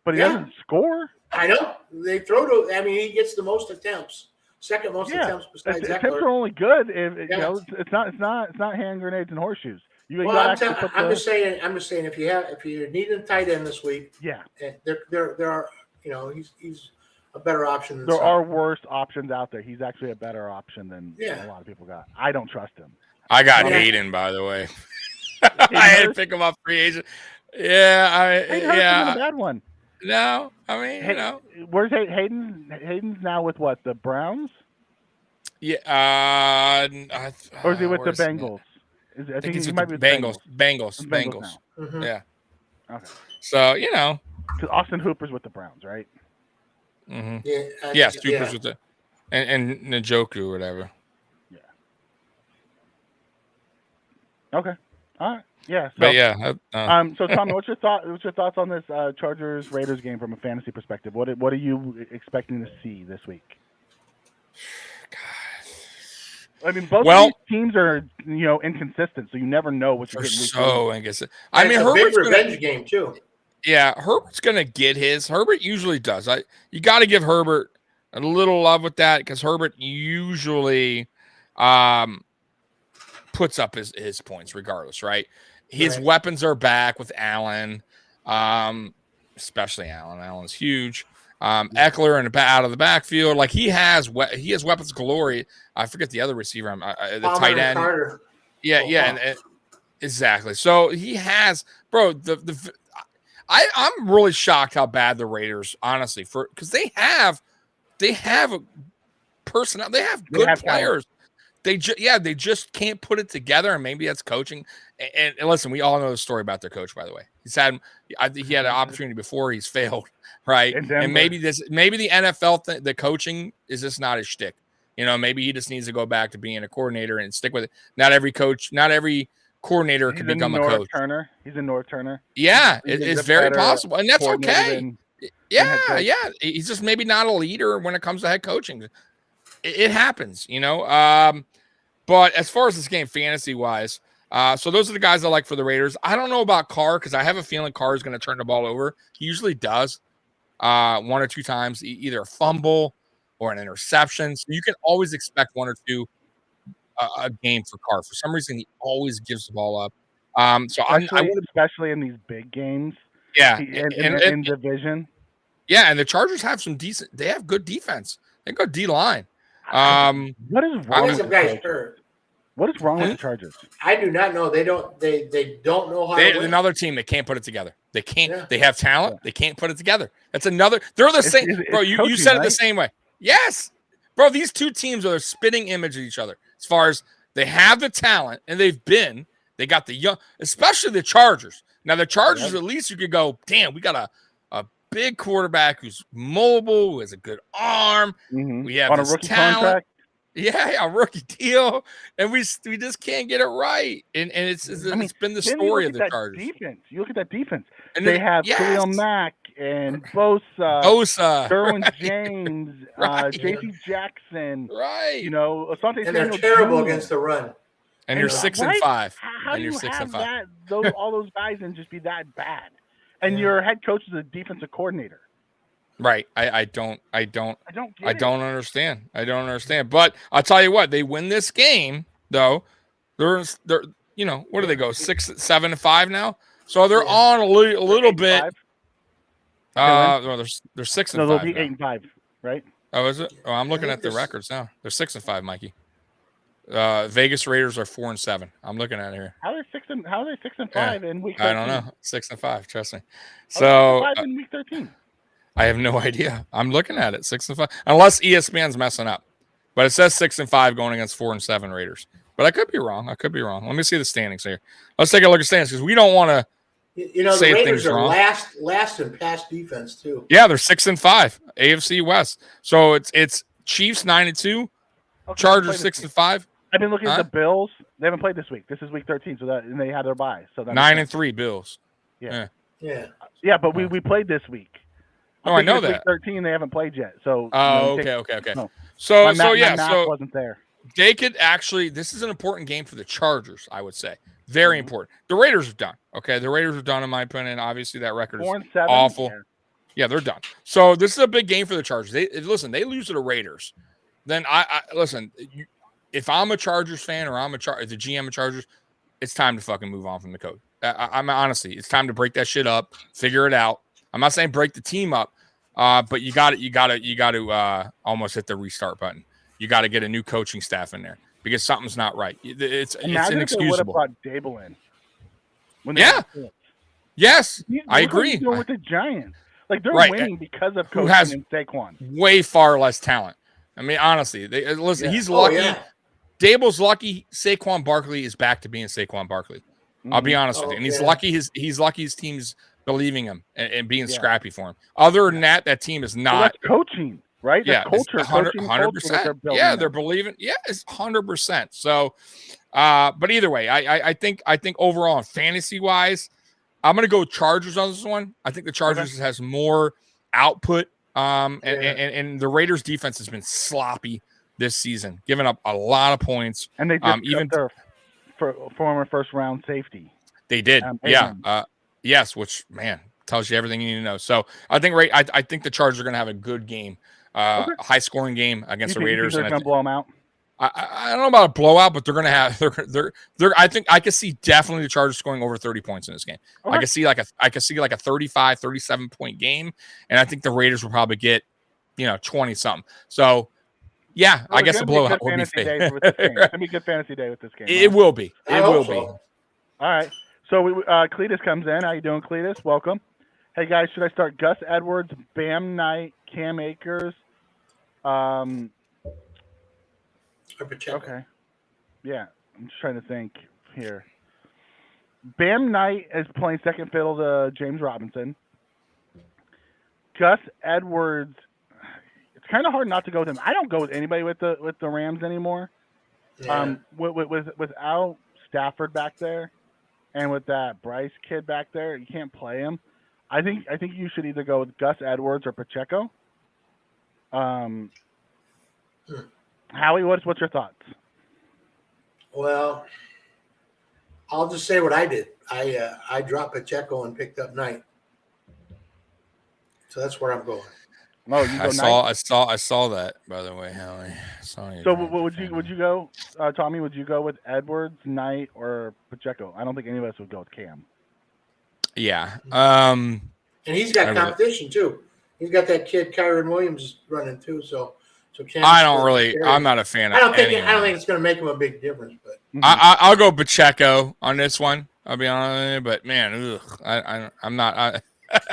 A: But he doesn't score.
C: I know. They throw to – I mean, he gets the most attempts. Second most attempts besides Eckler.
A: Attempts are only good if it's not hand grenades and horseshoes.
C: I'm just saying if you need a tight end this week, there are he's a better option.
A: There are worse options out there. He's actually a better option than a lot of people got. I don't trust him.
B: I got Hayden, by the way. I had to pick him up free agent. Yeah,
A: a bad one.
B: No, I mean,
A: where's Hayden? Hayden's now with what? The Browns?
B: Yeah.
A: Or is he with the Bengals?
B: I think he might be with Bengals.
A: Mm-hmm.
B: Yeah.
A: Okay.
B: So
A: because Austin Hooper's with the Browns, right?
B: Mm-hmm. Yeah. Hooper's with the and Njoku or whatever.
A: Yeah. Okay. All right. Yeah. So,
B: but yeah.
A: So Tommy, what's your thoughts on this Chargers Raiders game from a fantasy perspective? What are you expecting to see this week? God. I mean, both of these teams are inconsistent, so you never know what you're getting.
B: So inconsistent. I mean,
C: Herbert's a big revenge game too.
B: Yeah, Herbert's gonna get his. Herbert usually does. You got to give Herbert a little love with that, because Herbert usually puts up his points regardless, right? His weapons are back with Allen, especially Allen. Allen's huge. Eckler out of the backfield, like he has weapons galore. I forget the other receiver, the tight end.
C: Carter.
B: Yeah, and exactly. So he has, bro. I'm really shocked how bad the Raiders, honestly, because they have a personnel. They have good players. They just can't put it together, and maybe that's coaching. And listen, we all know the story about their coach, by the way. He had an opportunity before, he's failed, right? And maybe the NFL the coaching is just not his shtick. Maybe he just needs to go back to being a coordinator and stick with it. Not every coordinator can become a coach.
A: He's a North Turner.
B: Yeah, it's very possible, and that's okay. Yeah. He's just maybe not a leader when it comes to head coaching. It happens, But as far as this game, fantasy wise, so those are the guys I like for the Raiders. I don't know about Carr, because I have a feeling Carr is going to turn the ball over. He usually does, 1 or 2 times, either a fumble or an interception. So you can always expect 1 or 2 a game for Carr. For some reason, he always gives the ball up.
A: Especially in these big games,
B: Yeah,
A: in division.
B: Yeah, and the Chargers have some decent. They have good defense. They got D line.
A: What is wrong with the Chargers? What is wrong with the Chargers?
C: I do not know. They don't know how to win.
B: Another team that can't put it together. They can't. Yeah. They have talent. Yeah. They can't put it together. That's another. They're the same, bro. You said it the same way. Yes, bro. These two teams are a spitting image of each other as far as they have the talent and they got the young, especially the Chargers. Now the Chargers, at least you could go, damn, we got a big quarterback who's mobile, who has a good arm.
A: Mm-hmm.
B: We have
A: on a rookie contract.
B: Yeah, a rookie deal, and we just can't get it right. And it's been the story of the Chargers.
A: Defense. You look at that defense. And they have Khalil Mack and Bosa, Derwin James,
C: right.
A: J.C. Jackson,
B: right?
A: You know, Asante
C: and they're terrible against the run.
B: And you're 6-5.
A: How do you have that? All those guys and just be that bad? And your head coach is a defensive coordinator.
B: Right. I don't understand. But I'll tell you what, they win this game though. They're what do they go 6-7-5 now? So they're on a little bit. They're 6-5.
A: No, they'll be 8-5, right?
B: Oh, is it? Oh, I'm looking at the records now. They're 6-5, Mikey. Vegas Raiders are 4-7. I'm looking at it here.
A: How are they 6-5 in week 13?
B: I don't know. 6-5. Trust me. So
A: 5 in week 13.
B: I have no idea. I'm looking at it 6-5, unless ESPN's messing up. But it says 6-5 going against 4-7 Raiders. But I could be wrong. Let me see the standings here. Let's take a look at standings because we don't want to.
C: The Raiders are last in pass defense too.
B: Yeah, they're 6-5 AFC West. So it's Chiefs 9-2, Chargers 6-5.
A: I've been looking at the Bills. They haven't played this week. This is week 13, and they had their bye. So
B: 9-3 Bills.
A: Yeah. But we played this week.
B: I know that.
A: Week 13, they haven't played yet. So.
B: Okay.
A: No.
B: So
A: my math wasn't there.
B: They could actually. This is an important game for the Chargers, I would say. Very important. The Raiders are done. Okay, the Raiders are done in my opinion. Obviously, that record is
A: 4-7,
B: awful. Yeah, they're done. So this is a big game for the Chargers. They lose to the Raiders. Then I listen. If I'm a Chargers fan or I'm the GM of Chargers, it's time to fucking move on from the coach. I'm honestly, it's time to break that shit up, figure it out. I'm not saying break the team up, but you got to almost hit the restart button. You got to get a new coaching staff in there because something's not right. It's inexcusable.
A: Imagine if they would have brought Dable in.
B: Yes, I agree.
A: With the Giants, like they're winning because of coaching and Saquon.
B: Way far less talent. I mean, honestly, he's lucky. Dable's lucky. Saquon Barkley is back to being Saquon Barkley. I'll be honest with you, and he's lucky. He's lucky his team's believing him and being scrappy for him. Other than that team is not.
A: Well, that's coaching, right? That's culture.
B: 100%. Yeah, they're believing. Yeah, it's 100%. So, but either way, I think overall, fantasy wise, I'm gonna go Chargers on this one. I think the Chargers has more output. And the Raiders defense has been sloppy this season, giving up a lot of points.
A: And they just even their former first round safety.
B: They did. Yes, which tells you everything you need to know. So I think I think the Chargers are going to have a good game, high scoring game against the Raiders.
A: They're going to blow them out.
B: I don't know about a blowout, but they're going to have they're. I think I could see definitely the Chargers scoring over 30 points in this game. Okay. I could see like a 35, 37 point game, and I think the Raiders will probably get 20 something. So I guess a blowout would be fair.
A: It's going to be a good fantasy day with this game.
B: It will be. It will be.
A: All right. So Cletus comes in. How you doing, Cletus? Welcome. Hey guys, should I start Gus Edwards, Bam Knight, Cam Akers? Okay. Yeah, I'm just trying to think here. Bam Knight is playing second fiddle to James Robinson. Gus Edwards, it's kind of hard not to go with him. I don't go with anybody with the Rams anymore. Yeah. Without Stafford back there, and with that Bryce kid back there, you can't play him. I think you should either go with Gus Edwards or Pacheco. Howie, what's your thoughts?
C: Well, I'll just say what I did. I dropped Pacheco and picked up Knight. So that's where I'm going.
A: Oh, you go
B: I saw that, by the way, Howie.
A: So would you go, Tommy? Would you go with Edwards, Knight, or Pacheco? I don't think any of us would go with Cam.
B: Yeah.
C: And he's got competition too. He's got that kid Kyron Williams running too. So
B: I'm not a fan of.
C: I don't think it's going to make him a big difference. But
B: I'll go Pacheco on this one. I'll be honest, but man, I'm not.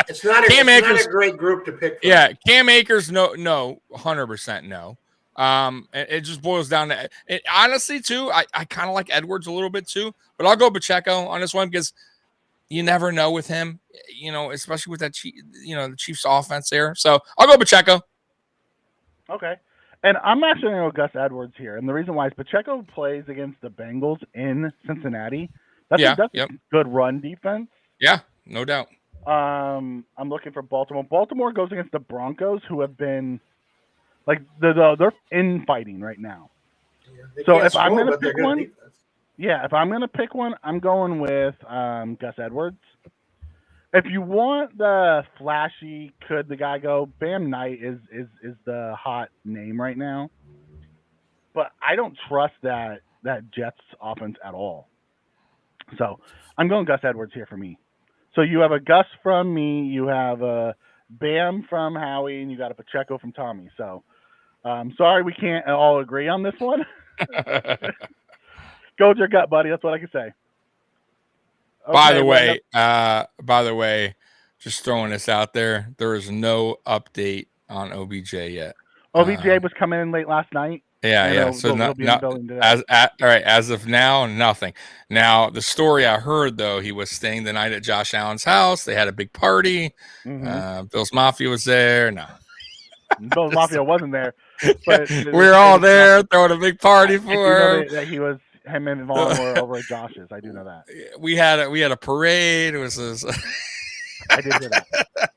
C: It's not a great group to pick from.
B: Yeah, Cam Akers, no, 100% no. It just boils down to it. Honestly, too, I kind of like Edwards a little bit too, but I'll go Pacheco on this one because you never know with him, especially with that, the Chiefs offense there. So I'll go Pacheco.
A: Okay. And I'm actually going to go Gus Edwards here. And the reason why is Pacheco plays against the Bengals in Cincinnati. That's a good run defense.
B: Yeah, no doubt.
A: I'm looking for Baltimore. Baltimore goes against the Broncos, who have been like they're infighting right now.
C: Yeah,
A: so if I'm going to pick one, I'm going with Gus Edwards. If you want the flashy, could the guy go? Bam Knight is the hot name right now, but I don't trust that Jets offense at all. So I'm going Gus Edwards here for me. So you have a Gus from me, you have a Bam from Howie, and you got a Pacheco from Tommy. So sorry we can't all agree on this one. Go with your gut, buddy. That's what I can say.
B: Okay, by the way, just throwing this out there, there is no update on OBJ yet.
A: OBJ was coming in late last night.
B: Yeah. So as of now, nothing. Now the story I heard though, he was staying the night at Josh Allen's house. They had a big party. Bills Mafia was there. No,
A: Bills Mafia wasn't there, but
B: we were all there throwing a big party for him.
A: That he was. Him and Vaughn were over at Josh's. I do know that.
B: We had a parade. It was.
A: I did hear that.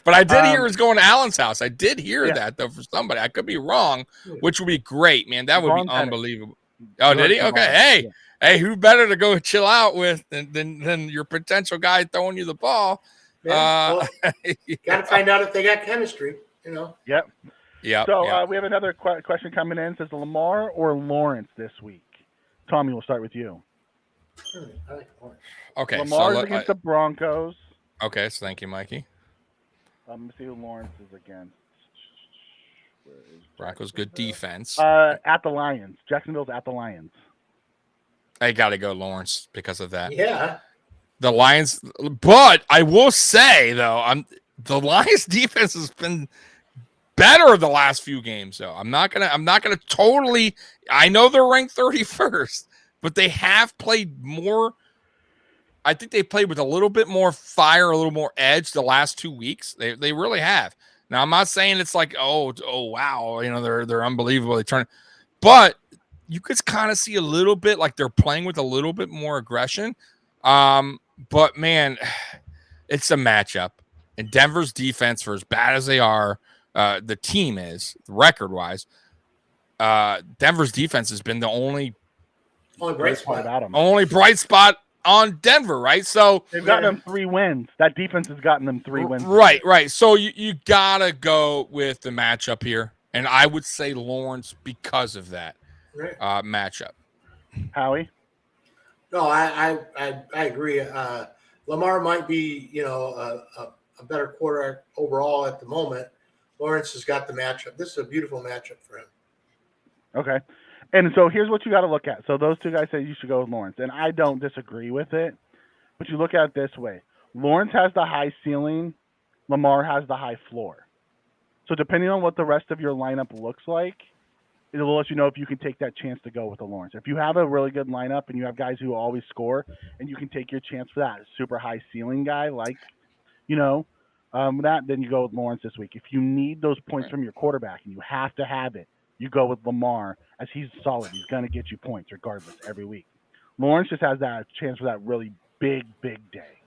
B: But I did hear it was going to Allen's house. I did hear that though for somebody. I could be wrong, which would be great, man. That would be unbelievable. Oh, did he? Okay. Hey, who better to go chill out with than your potential guy throwing you the ball?
C: Got to find out if they got chemistry.
A: Yep.
B: Yeah.
A: So we have another question coming in. It says Lamar or Lawrence this week. Tommy, we'll start with you.
C: I like Lawrence.
B: Okay.
A: Lamar's against the Broncos.
B: Okay, so thank you, Mikey.
A: Let me see who Lawrence is against.
B: Broncos good defense.
A: At the Lions. Jacksonville's at the Lions.
B: I got to go Lawrence because of that.
C: Yeah.
B: The Lions, but I will say though, the Lions defense has been better the last few games though. I'm not gonna totally. I know they're ranked 31st, but they have played more. I think they played with a little bit more fire, a little more edge the last 2 weeks. They really have. Now I'm not saying it's like oh wow, they're unbelievable. They turn, but you could kind of see a little bit like they're playing with a little bit more aggression. But man, it's a matchup, and Denver's defense, for as bad as they are, the team is record-wise. Denver's defense has been the only
C: bright spot
A: about them.
B: Only bright spot on Denver, right? So
A: they've gotten them 3 wins. That defense has gotten them 3 wins.
B: Right. So you gotta go with the matchup here, and I would say Lawrence because of that matchup.
A: Howie?
C: No, I agree. Lamar might be, a better quarterback overall at the moment. Lawrence has got the matchup. This is a beautiful matchup for him.
A: Okay. And so here's what you got to look at. So those two guys say you should go with Lawrence, and I don't disagree with it, but you look at it this way. Lawrence has the high ceiling. Lamar has the high floor. So depending on what the rest of your lineup looks like, it will let you know if you can take that chance to go with the Lawrence. If you have a really good lineup and you have guys who always score, and you can take your chance for that super high ceiling guy, like, that, then you go with Lawrence this week. If you need those points from your quarterback and you have to have it, you go with Lamar, as he's solid. He's going to get you points regardless every week. Lawrence just has that chance for that really big, big day.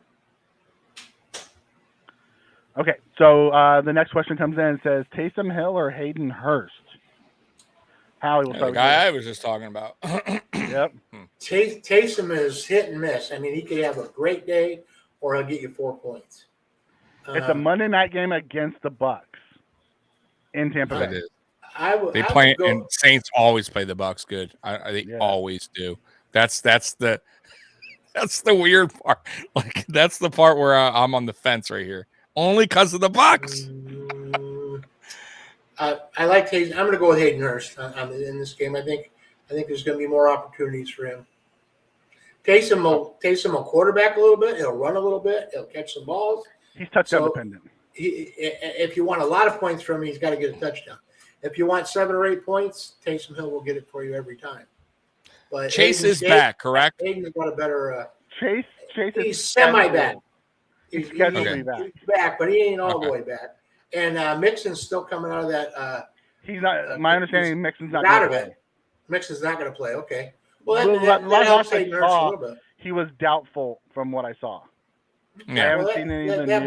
A: Okay, so the next question comes in and says, Taysom Hill or Hayden Hurst? Howie will start
B: the guy I was just talking about.
A: Yep.
C: Taysom is hit and miss. I mean, he could have a great day or he'll get you 4 points.
A: It's a Monday night game against the Bucks in Tampa Bay.
B: They play, and Saints always play the Bucks good. They always do. That's the That's the weird part. Like that's the part where I'm on the fence right here. Only because of the Bucks.
C: I like Hayden. I'm going to go with Hayden Hurst in this game. I think there's going to be more opportunities for him. Taysom will quarterback a little bit. He'll run a little bit. He'll catch some balls.
A: He's touchdown dependent.
C: If you want a lot of points from him, he's got to get a touchdown. If you want 7 or 8 points, Taysom Hill will get it for you every time. But
B: Chase is back, correct?
C: Hayden's got a better.
A: Chase
C: he's semi-back.
A: He's scheduled back.
C: He's back, but he ain't all the way back. And Mixon's still coming out of that.
A: He's not. My understanding, Mixon's not
C: out of
A: play.
C: it. Mixon's not going to play. Okay. Well,
A: that
C: helps Hayden Hurst a little bit.
A: He was doubtful from what I saw.
B: Yeah.
A: I haven't seen any of the
C: that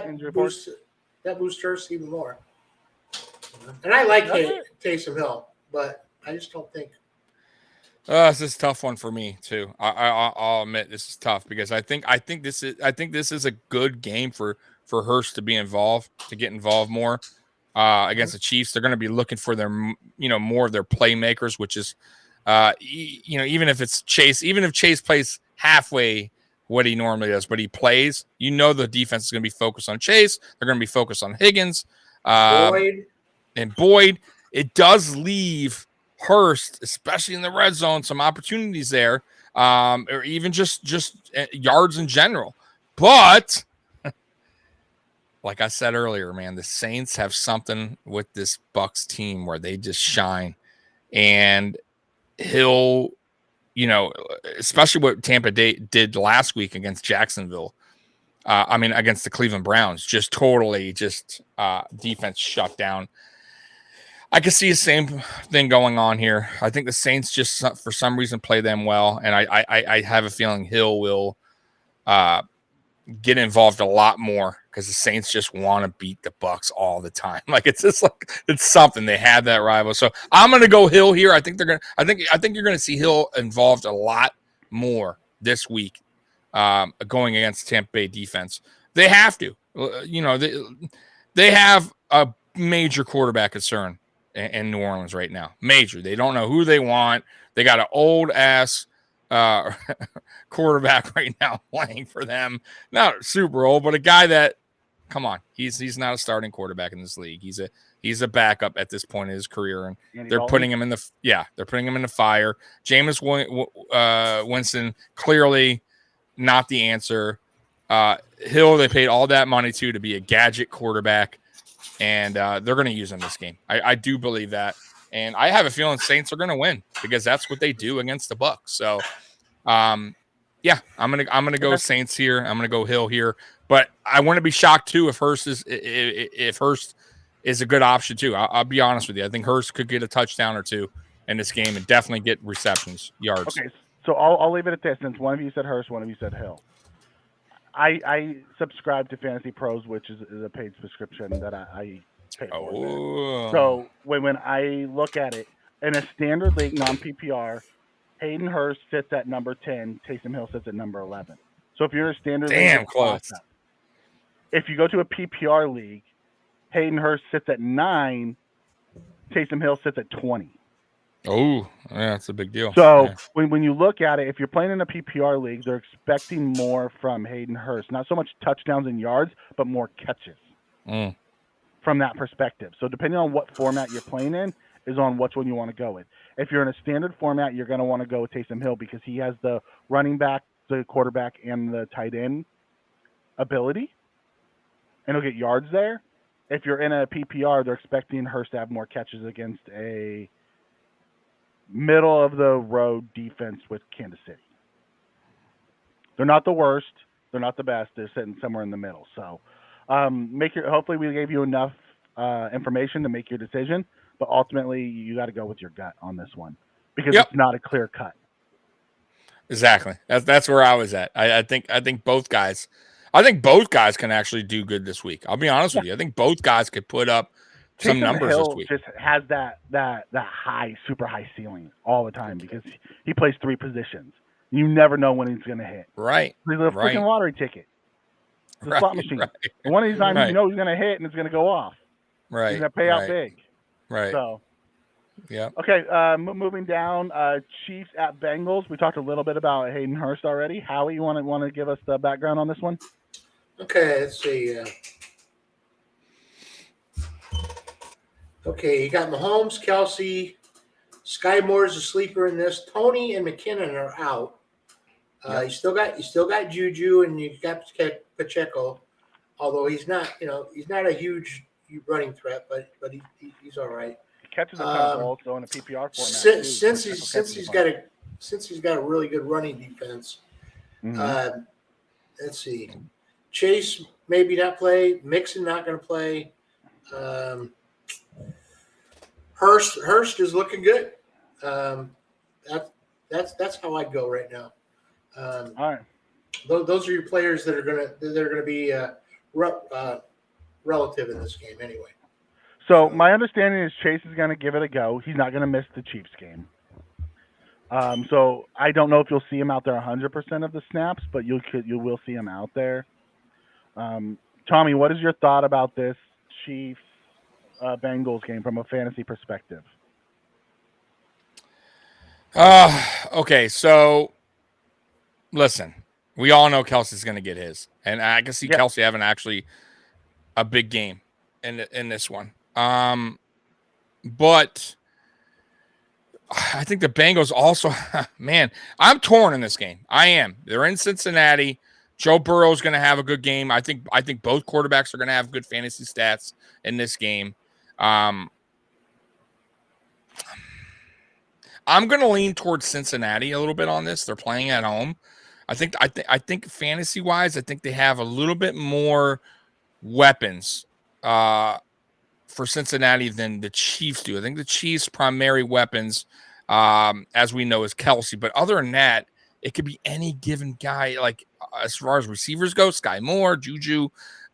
A: new
C: boosts Hurst even more. And I like Taysom Hill, but I just don't think.
B: This is a tough one for me too. I'll admit this is tough because I think this is a good game for Hurst to be involved, to get involved more against the Chiefs. They're going to be looking for their more of their playmakers, which is even if it's Chase, even if Chase plays halfway what he normally does, but he plays, the defense is going to be focused on Chase. They're going to be focused on Higgins, Boyd. It does leave Hurst, especially in the red zone, some opportunities there, or even just yards in general. But like I said earlier, man, the Saints have something with this Bucks team where they just shine, and Hill, especially what Tampa did last week against Jacksonville. Against the Cleveland Browns, just totally defense shut down. I can see the same thing going on here. I think the Saints just for some reason play them well, and I have a feeling Hill will get involved a lot more because the Saints just want to beat the Bucks all the time. Like it's something, they have that rival. So I'm gonna go Hill here. I think you're gonna see Hill involved a lot more this week, going against Tampa Bay defense. They have to. They have a major quarterback concern in New Orleans right now. Major. They don't know who they want. They got an old ass quarterback right now playing for them. Not super old, but a guy that, come on, he's not a starting quarterback in this league. He's a backup at this point in his career, and they're putting him in the fire. Jameis Winston, clearly not the answer. Hill, they paid all that money to be a gadget quarterback, and they're going to use him this game. I do believe that, and I have a feeling Saints are going to win because that's what they do against the Bucks. So, I'm gonna go Saints here. I'm gonna go Hill here, but I wouldn't be shocked too if Hurst is a good option too. I'll be honest with you. I think Hurst could get a touchdown or two in this game and definitely get receptions, yards.
A: Okay, so I'll leave it at this. Since one of you said Hurst, one of you said Hill. I subscribe to Fantasy Pros, which is a paid subscription that I pay for. So when I look at it in a standard league, non-PPR, Hayden Hurst sits at number 10. Taysom Hill sits at number 11. So if you're in a standard league,
B: close.
A: If you go to a PPR league, Hayden Hurst sits at 9. Taysom Hill sits at 20.
B: Oh, yeah, that's a big deal.
A: So when you look at it, if you're playing in a PPR league, they're expecting more from Hayden Hurst. Not so much touchdowns and yards, but more catches from that perspective. So depending on what format you're playing in is on which one you want to go with. If you're in a standard format, you're going to want to go with Taysom Hill because he has the running back, the quarterback, and the tight end ability, and he'll get yards there. If you're in a PPR, they're expecting Hurst to have more catches against a middle-of-the-road defense with Kansas City. They're not the worst. They're not the best. They're sitting somewhere in the middle. So hopefully we gave you enough information to make your decision, but ultimately you got to go with your gut on this one because it's not a clear cut.
B: Exactly. That's where I was at. I think both guys can actually do good this week. I'll be honest with you. I think both guys could put up some numbers
A: Hill
B: this week.
A: Just has that high, super high ceiling all the time because he plays 3 positions. You never know when he's going to hit.
B: Right.
A: He's a freaking lottery ticket. It's a slot machine. Right. And one of these times you know he's going to hit and it's going to go off.
B: Right.
A: He's going to pay out big.
B: Right.
A: So
B: Yeah.
A: Okay, moving down, Chiefs at Bengals. We talked a little bit about Hayden Hurst already. Howie, you want to give us the background on this one?
C: Okay, let's see. Okay, you got Mahomes, Kelsey, Sky Moore's a sleeper in this. Tony and McKinnon are out.
A: Yep.
C: You still got Juju and you got Pacheco, although he's not a huge running threat, but he's all right.
A: He catches a ton of balls, though, in a PPR format.
C: Since he's got a really good running defense.
A: Mm-hmm.
C: Let's see, Chase maybe not play. Mixon not going to play. Hurst is looking good. That's how I'd go right now.
A: All right.
C: Those are your players that are gonna be relative in this game anyway.
A: So my understanding is Chase is going to give it a go. He's not going to miss the Chiefs game. So I don't know if you'll see him out there 100% of the snaps, but you will see him out there. Tommy, what is your thought about this Chiefs Bengals game from a fantasy perspective?
B: Okay, so listen, we all know Kelsey's going to get his, and I can see Kelsey having actually a big game in this one. But I think the Bengals also, man, I'm torn in this game. I am. They're in Cincinnati. Joe Burrow is going to have a good game. I think both quarterbacks are going to have good fantasy stats in this game. I'm going to lean towards Cincinnati a little bit on this. They're playing at home. I think fantasy wise, I think they have a little bit more weapons for Cincinnati than the Chiefs do. I think the Chiefs' primary weapons, as we know, is Kelsey. But other than that, it could be any given guy. Like as far as receivers go, Sky Moore, Juju.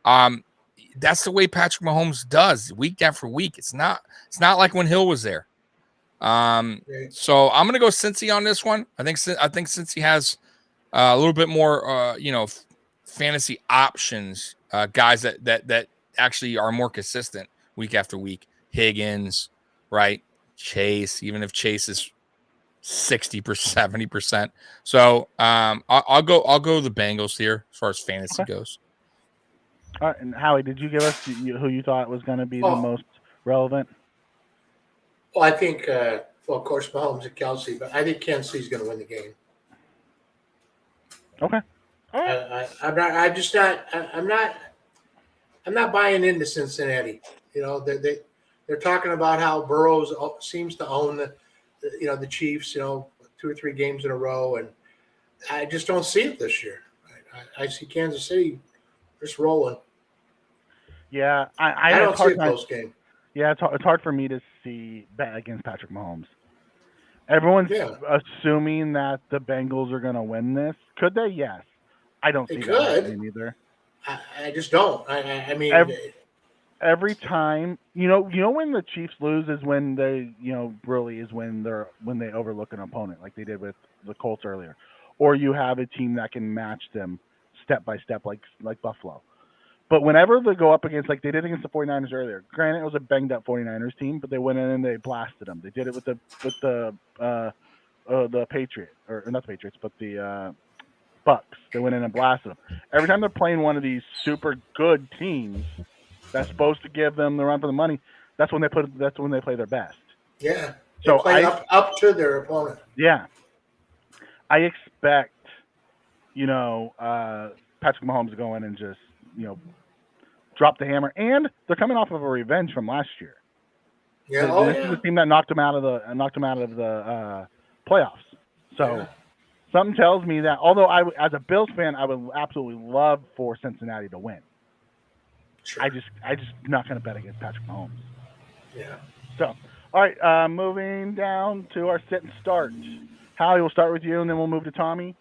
B: That's the way Patrick Mahomes does week after week. It's not like when Hill was there. So I'm gonna go Cincy on this one. I think Cincy has a little bit more, fantasy options, guys that actually are more consistent week after week. Higgins, right? Chase, even if Chase is 60%, 70%. So I'll go the Bengals here as far as fantasy goes.
A: All right, and Howie, did you give us who you thought was going to be the most relevant?
C: Well, I think, of course, Mahomes and Kelsey, but I think Kansas City's going to win the game.
A: Okay.
C: I'm not buying into Cincinnati. They're talking about how Burrows seems to own the Chiefs, 2 or 3 games in a row, and I just don't see it this year. I see Kansas City just rolling.
A: Yeah,
C: I don't see a close game.
A: Yeah, it's hard for me to see bet against Patrick Mahomes. Everyone's assuming that the Bengals are going to win this. Could they? Yes. I don't see that happening either.
C: I just don't. I mean,
A: every time, when the Chiefs lose is when they, really is when they overlook an opponent, like they did with the Colts earlier, or you have a team that can match them step by step, like Buffalo. But whenever they go up against, like they did against the 49ers earlier, granted it was a banged up 49ers team, but they went in and they blasted them. They did it with the Patriots, or not the Patriots, but the Bucks. They went in and blasted them. Every time they're playing one of these super good teams that's supposed to give them the run for the money, that's when they play their best.
C: Yeah. They play up to their opponent.
A: Yeah. I expect, Patrick Mahomes to go in and just, drop the hammer. And they're coming off of a revenge from last year.
C: Yeah.
A: This is the team that knocked them out of the playoffs. So something tells me that, although as a Bills fan, I would absolutely love for Cincinnati to win. Sure. I just not going to bet against Patrick Mahomes.
C: Yeah.
A: So, all right, moving down to our sit and start. Howie, we'll start with you, and then we'll move to Tommy.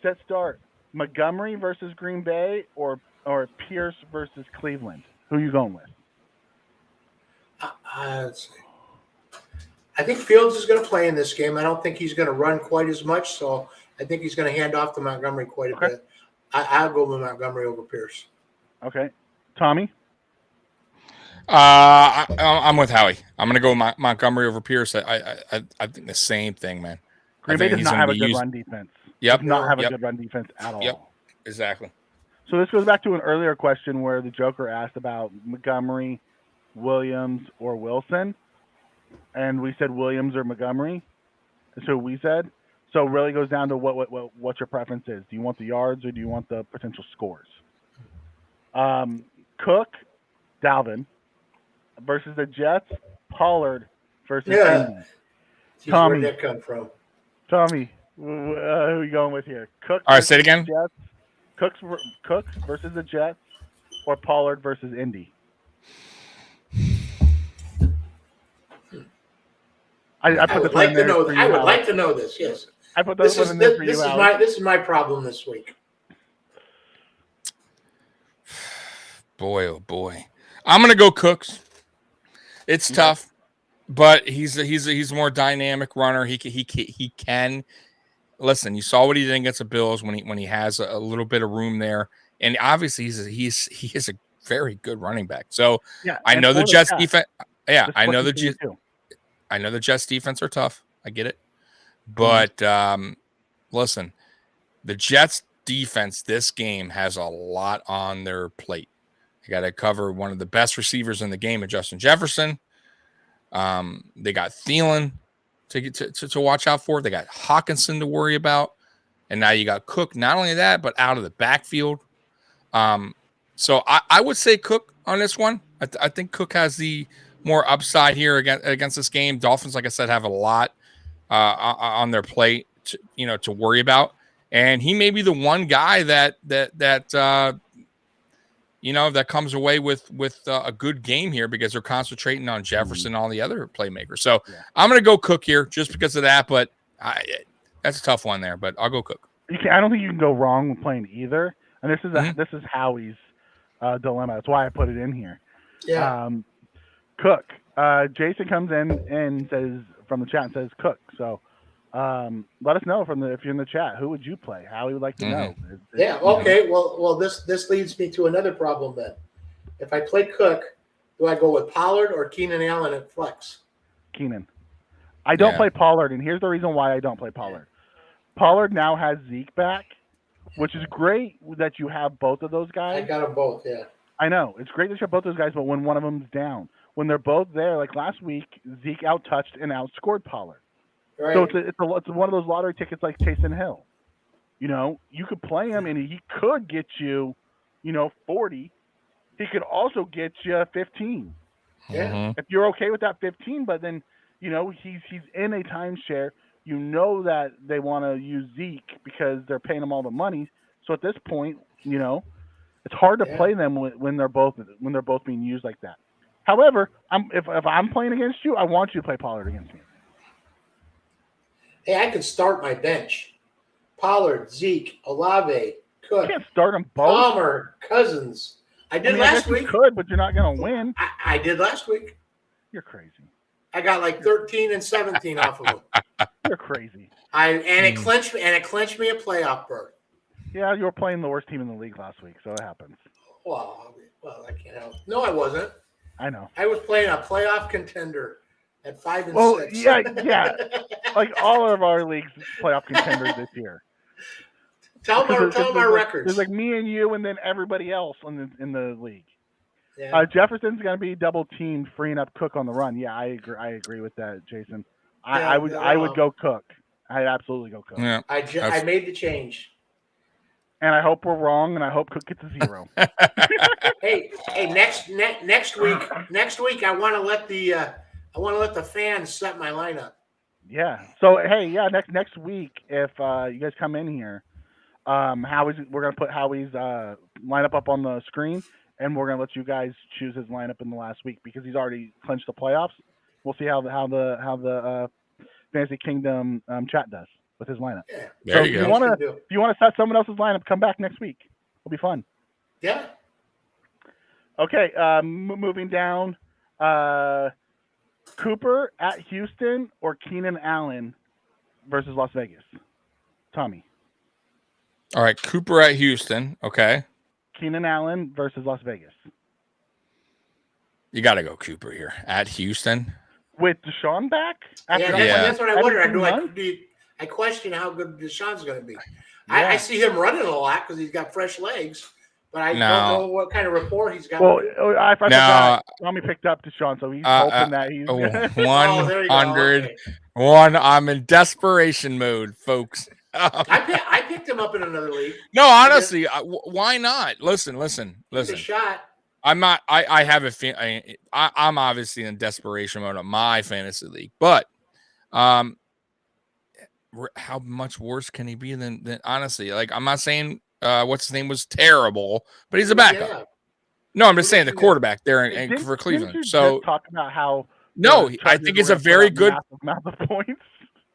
A: Set start: Montgomery versus Green Bay, or Pierce versus Cleveland. Who are you going with?
C: Let's see. I think Fields is going to play in this game. I don't think he's going to run quite as much, so I think he's going to hand off to Montgomery quite a bit. I'll go with Montgomery over Pierce.
A: Okay. Tommy?
B: I'm with Howie. I'm going to go Montgomery over Pierce. I think the same thing, man.
A: Green Bay does not have a good run defense.
B: Yep.
A: Does not have a good run defense at all.
B: Yep. Exactly.
A: So this goes back to an earlier question where the Joker asked about Montgomery, Williams, or Wilson, and we said Williams or Montgomery. So we said. So it really goes down to what your preference is. Do you want the yards or do you want the potential scores? Cook, Dalvin versus the Jets, Pollard versus Indy.
C: Tommy, where'd that come from?
A: Tommy, who are you going with here? Cook.
B: All right, say it again.
A: Jets, Cook versus the Jets, or Pollard versus Indy. I would like to know.
C: I would like to know this. Yes.
A: I put this one in there for you.
C: This is my problem this week.
B: Boy, oh boy, I'm gonna go Cooks. It's tough, but he's a more dynamic runner. He can. Listen, you saw what he did against the Bills when he has a little bit of room there, and obviously he is a very good running back. So
A: yeah,
B: I know the Jets defense. Yeah, I know the Jets defense are tough. I get it, but listen, the Jets defense this game has a lot on their plate. They got to cover one of the best receivers in the game, Justin Jefferson. They got Thielen to watch out for. They got Hawkinson to worry about, and now you got Cook. Not only that, but out of the backfield. So I would say Cook on this one. I think Cook has the more upside here against this game. Dolphins, like I said, have a lot on their plate, to worry about, and he may be the one guy that comes away with a good game here because they're concentrating on Jefferson and all the other playmakers. So I'm going to go Cook here just because of that, but that's a tough one there, but I'll go Cook.
A: I don't think you can go wrong with playing either. And this is Howie's dilemma. That's why I put it in here.
C: Yeah.
A: Cook. Jason comes in and says from the chat and says Cook. So let us know if you're in the chat, who would you play? Howie would like to know.
C: Yeah. Okay. Well, this leads me to another problem then. If I play Cook, do I go with Pollard or Keenan Allen at flex?
A: Keenan. I don't play Pollard, and here's the reason why I don't play Pollard. Pollard now has Zeke back, which is great that you have both of those guys.
C: I got them both, yeah.
A: I know. It's great that you have both those guys, but when one of them's down, when they're both there, like last week, Zeke out-touched and outscored Pollard.
C: Right.
A: So it's one of those lottery tickets like Taysom Hill. You could play him, and he could get you, 40. He could also get you 15.
C: Yeah.
A: If you're okay with that 15, but then, he's in a timeshare. You know that they want to use Zeke because they're paying him all the money. So at this point, it's hard to play them when they're both being used like that. However, if I'm playing against you, I want you to play Pollard against me.
C: Hey, I could start my bench. Pollard, Zeke, Olave, Cook.
A: You can't start them both.
C: Palmer, Cousins. I did last week.
A: You could, but you're not going to win.
C: I did last week.
A: You're crazy.
C: I got like 13 and 17 off of them.
A: You're crazy.
C: It clinched me a playoff berth.
A: Yeah, you were playing the worst team in the league last week, so it happens.
C: Well, I can't help. No, I wasn't.
A: I know.
C: I was playing a playoff contender at 5 and 6.
A: Yeah. Like all of our leagues playoff contenders this year.
C: Tell them our records.
A: There's like me and you, and then everybody else in the league.
C: Yeah.
A: Jefferson's going to be double teamed, freeing up Cook on the run. Yeah, I agree with that, Jason. I would go Cook. I'd absolutely go Cook.
B: Yeah,
C: I made the change.
A: And I hope we're wrong, and I hope Cook gets a 0.
C: hey, next week I want to let the fans set my lineup.
A: Yeah. So next week if you guys come in here, we're gonna put Howie's lineup up on the screen, and we're gonna let you guys choose his lineup in the last week because he's already clinched the playoffs. We'll see how the Fantasy Kingdom chat does with his lineup.
C: Yeah.
B: There you go.
A: If you want to set someone else's lineup, come back next week. It'll be fun.
C: Yeah.
A: Okay. Moving down. Cooper at Houston or Keenan Allen versus Las Vegas? Tommy.
B: All right. Cooper at Houston. Okay.
A: Keenan Allen versus Las Vegas.
B: You got to go Cooper here at Houston.
A: With Deshaun back?
C: That's what I wonder. I question how good Deshaun's going to be. Yeah. I see him running a lot because he's got fresh legs, but I don't know what kind of rapport he's got.
A: Well, I forgot. Tommy picked up Deshaun, so he's hoping that he's
B: 100. One. I'm in desperation mode, folks.
C: I picked him up in another league.
B: No, honestly, why not? Listen.
C: It's a shot.
B: I'm not. I have a. I'm obviously in desperation mode on my fantasy league, but how much worse can he be than honestly? Like, I'm not saying what's his name was terrible, but he's a backup. Yeah. No, I'm just saying the quarterback there for Cleveland.
A: Didn't
B: so
A: talk about how.
B: No, I think it's a very good.
A: Massive points.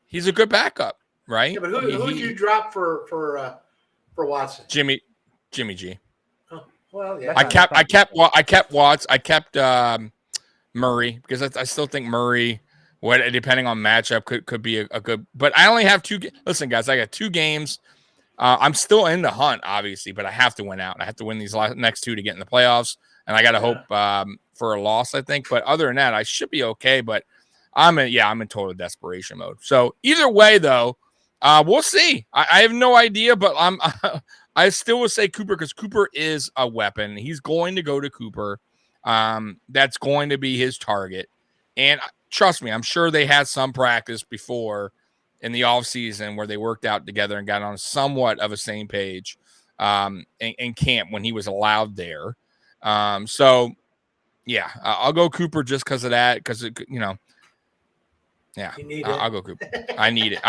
B: He's a good backup, right?
C: Yeah, but who did you drop for Watson?
B: Jimmy G.
C: Well, yeah.
B: I kept Watts. I kept Murray because I still think Murray, depending on matchup, could be a good. But I only have 2. Listen, guys, I got 2 games. I'm still in the hunt, obviously, but I have to win out. I have to win these next 2 to get in the playoffs, and I got to hope for a loss, I think. But other than that, I should be okay. But I'm in total desperation mode. So either way, though, we'll see. I have no idea, but I still will say Cooper because Cooper is a weapon. He's going to go to Cooper. That's going to be his target. And trust me, I'm sure they had some practice before in the offseason where they worked out together and got on somewhat of a same page in camp when he was allowed there. So, yeah, I'll go Cooper just because of that, because, yeah, I'll go Cooper. I need it.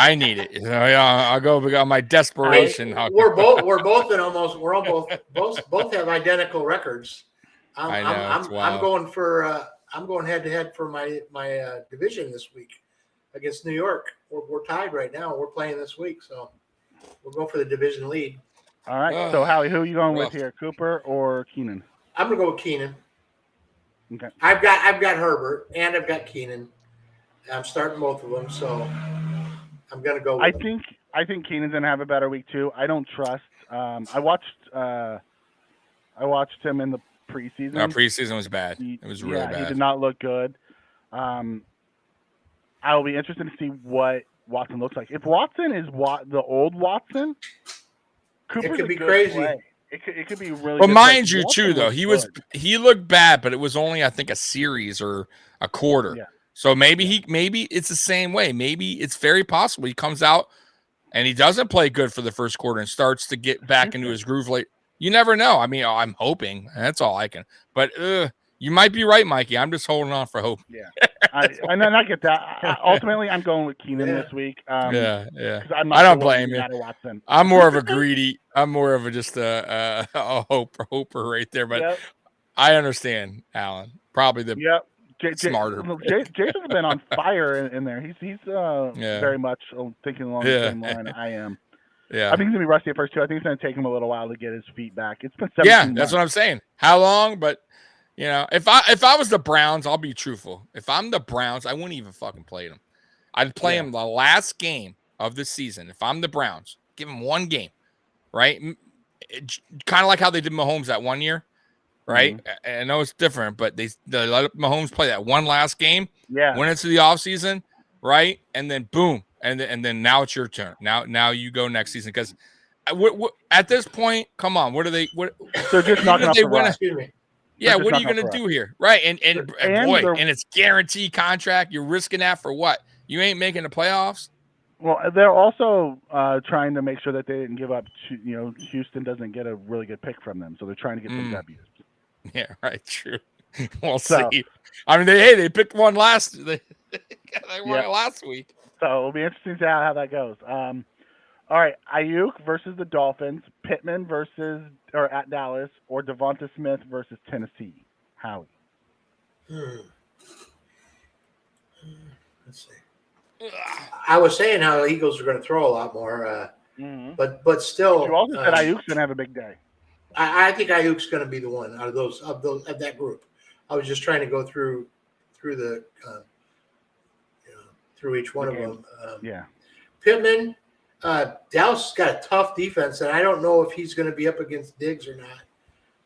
B: I'll go on my desperation.
C: We're both have identical records. I'm going head to head for my division this week against New York. We're tied right now. We're playing this week, so we'll go for the division lead.
A: All right. So Howie, who are you going with here, Cooper or Keenan?
C: I'm gonna go with Keenan.
A: Okay.
C: I've got Herbert and I've got Keenan. I'm starting both of them, so I'm gonna go. I
A: think Keenan's gonna have a better week too. I don't trust. I watched him in the preseason.
B: No, preseason was bad. It was really bad.
A: He did not look good. I will be interested to see what Watson looks like. If Watson is the old Watson, Cooper's
C: it could be crazy.
A: Play. It could be really.
B: But mind you, too, though, he looked bad, but it was only, I think, a series or a quarter.
C: Yeah.
B: So maybe it's the same way. Maybe it's very possible he comes out and he doesn't play good for the first quarter and starts to get back into his groove late. You never know. I mean, I'm hoping. That's all I can. But you might be right, Mikey. I'm just holding on for hope.
A: Yeah. I get that. Ultimately, I'm going with Keenan this week.
B: Yeah. I don't blame you. I'm more of a greedy. I'm more of just a hoper right there. But I understand, Alan. Probably the smarter.
A: Jason's been on fire in there. He's very much thinking along the same line I am.
B: Yeah,
A: I think he's gonna be rusty at first too. I think it's gonna take him a little while to get his feet back. It's been 17 months.
B: That's what I'm saying. How long? But if I was the Browns, I'll be truthful. If I'm the Browns, I wouldn't even fucking play them. I'd play him the last game of the season. If I'm the Browns, give him one game, right? Kind of like how they did Mahomes that one year, right? Mm-hmm. I know it's different, but they let Mahomes play that one last game.
A: Yeah,
B: went into the offseason, right? And then boom. And then now it's your turn. Now you go next season, because at this point, come on, what are they? What
A: they're just knocking off the run.
B: Yeah, what are you going to do here, right? And it's guaranteed contract. You're risking that for what? You ain't making the playoffs.
A: Well, they're also trying to make sure that they didn't give up. Houston doesn't get a really good pick from them, so they're trying to get some W's.
B: Yeah, right. True. We'll see. I mean, they picked one last. They won it last week.
A: So it'll be interesting to see how that goes. All right, Ayuk versus the Dolphins, Pittman at Dallas, or Devonta Smith versus Tennessee. Howie.
C: Let's see. I was saying how the Eagles are going to throw a lot more, but still.
A: You also said Ayuk's going to have a big day.
C: I think Ayuk's going to be the one out of that group. I was just trying to go through the. Through each one of them. Pittman, Dallas got a tough defense, and I don't know if he's going to be up against Diggs or not,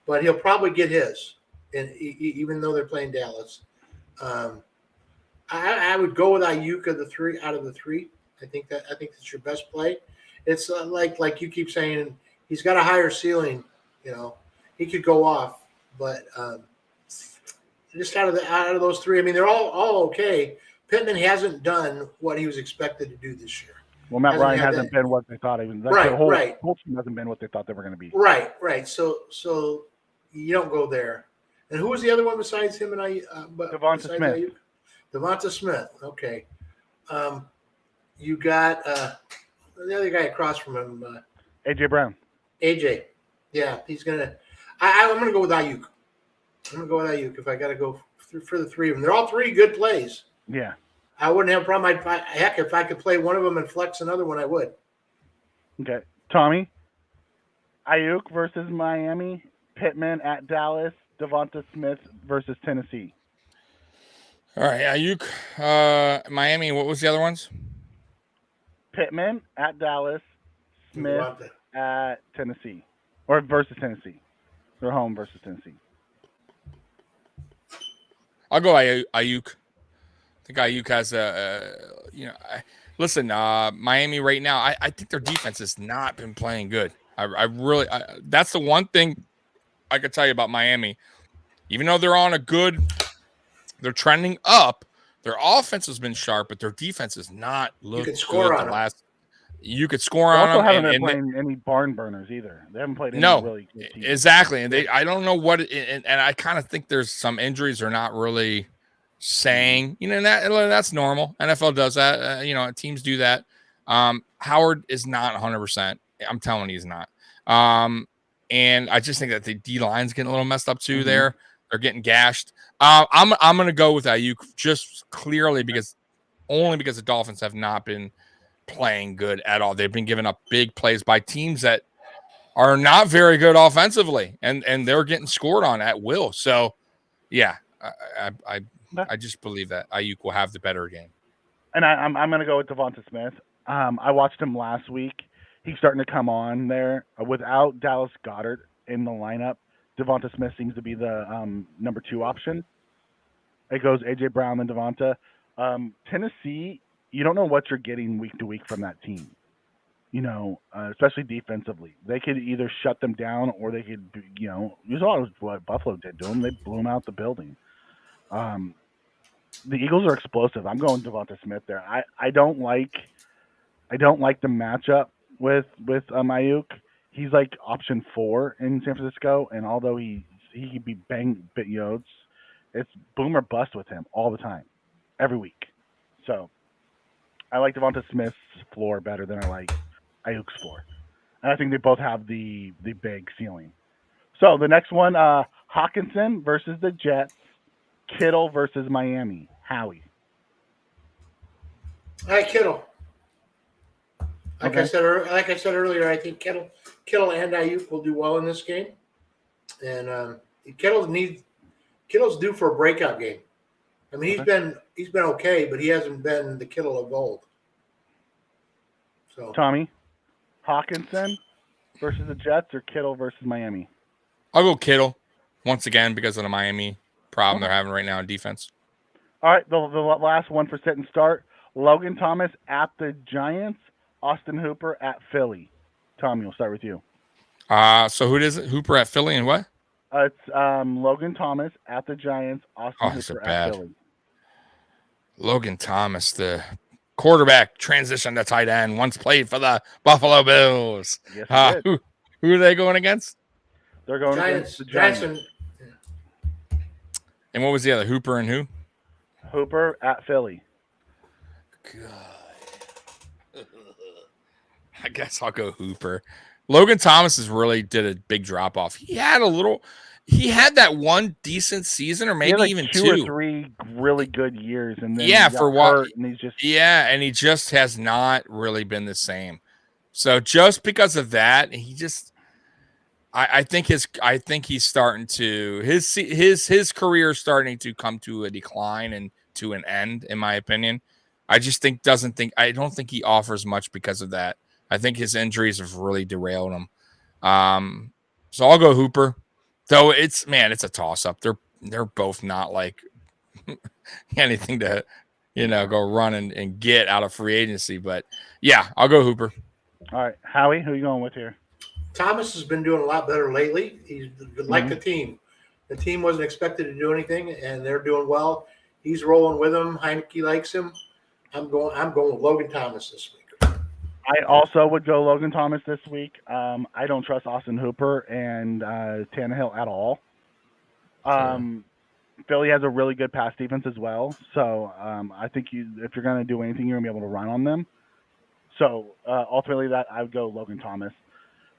C: but he'll probably get his. and even though they're playing Dallas. I would go with Ayuk out of the three. I think that's your best play. It's like you keep saying, he's got a higher ceiling. He could go off, but just out of those three, I mean, they're all okay. Pittman hasn't done what he was expected to do this year.
A: Well, Matt Ryan hasn't been what they thought. Even the whole team hasn't been what they thought they were going to be.
C: Right. So you don't go there. And who was the other one besides him and
A: Devonta Smith.
C: Ayuk? Devonta Smith. Okay. You got the other guy across from him.
A: AJ Brown.
C: AJ. Yeah, he's gonna. I'm gonna go with Ayuk. If I got to go for the three of them. They're all three good plays.
A: Yeah.
C: I wouldn't have a problem. If I could play one of them and flex another one, I would.
A: Okay. Tommy, Ayuk versus Miami, Pittman at Dallas, Devonta Smith versus Tennessee.
B: All right, Ayuk, Miami. What was the other ones?
A: Pittman at Dallas, Smith at Tennessee, or versus Tennessee. They're home versus Tennessee.
B: I'll go Ayuk. I think Ayuk has listen, Miami right now, I think their defense has not been playing good. I really that's the one thing I could tell you about Miami. Even though they're trending up, their offense has been sharp, but their defense has not looked good the last. You could score on them.
A: They also haven't been playing any barn burners either. They haven't played any really good teams.
B: Exactly. And I don't know what and I kind of think there's some injuries are not really saying, that's normal. NFL does that. Teams do that. Howard is not 100%. I'm telling you, he's not. And I just think that the D line's getting a little messed up too. There, they're getting gashed. I'm going to go with Ayuk just clearly because the Dolphins have not been playing good at all. They've been giving up big plays by teams that are not very good offensively, and they're getting scored on at will. So, yeah, I just believe that Ayuk will have the better game.
A: And I'm going to go with Devonta Smith. I watched him last week. He's starting to come on there. Without Dallas Goedert in the lineup, Devonta Smith seems to be the number 2 option. It goes AJ Brown and Devonta. Tennessee, you don't know what you're getting week to week from that team. Especially defensively. They could either shut them down or they could, you saw what Buffalo did to them. They blew them out the building. The Eagles are explosive. I'm going Devonta Smith there. I don't like the matchup with Ayuk. He's like option 4 in San Francisco, and although he could be banged, it's boom or bust with him all the time, every week. So I like Devonta Smith's floor better than I like Ayuk's floor, and I think they both have the big ceiling. So the next one, Hawkinson versus the Jets, Kittle versus Miami. Howie.
C: All right, Kittle. Like I said earlier, I think Kittle and Ayuk will do well in this game, and Kittle's due for a breakout game. I mean, he's been okay, but he hasn't been the Kittle of old. So,
A: Tommy, Hawkinson versus the Jets or Kittle versus Miami?
B: I'll go Kittle once again because of the Miami problem they're having right now in defense.
A: All right, the last one for sit and start. Logan Thomas at the Giants, Austin Hooper at Philly. Tommy, we'll start with you.
B: So who is it? Hooper at Philly and what?
A: It's Logan Thomas at the Giants, Austin Hooper at Philly.
B: Logan Thomas, the quarterback, transition to tight end, once played for the Buffalo Bills.
A: Yes,
B: who are they going against?
A: They're going against the Giants.
B: And what was the other? Hooper and who?
A: Hooper at Philly.
B: God. I guess I'll go Hooper. Logan Thomas really did a big drop off. He had that one decent season, or maybe even 2
A: or 3 really good years, and then
B: and he just has not really been the same. So just because of that, I think he's starting to his career is starting to come to a decline and to an end, in my opinion. I don't think he offers much because of that. I think his injuries have really derailed him. So I'll go Hooper. Though it's a toss-up. they're both not like anything to, go run and get out of free agency. But yeah, I'll go Hooper.
A: All right, Howie, who are you going with here?
C: Thomas has been doing a lot better lately. He's like the team. The team wasn't expected to do anything, and they're doing well. He's rolling with him. Heineke likes him. I'm going with Logan Thomas this week.
A: I also would go Logan Thomas this week. I don't trust Austin Hooper and Tannehill at all. Philly has a really good pass defense as well, so I think if you're going to do anything, you're going to be able to run on them. So ultimately, that I would go Logan Thomas.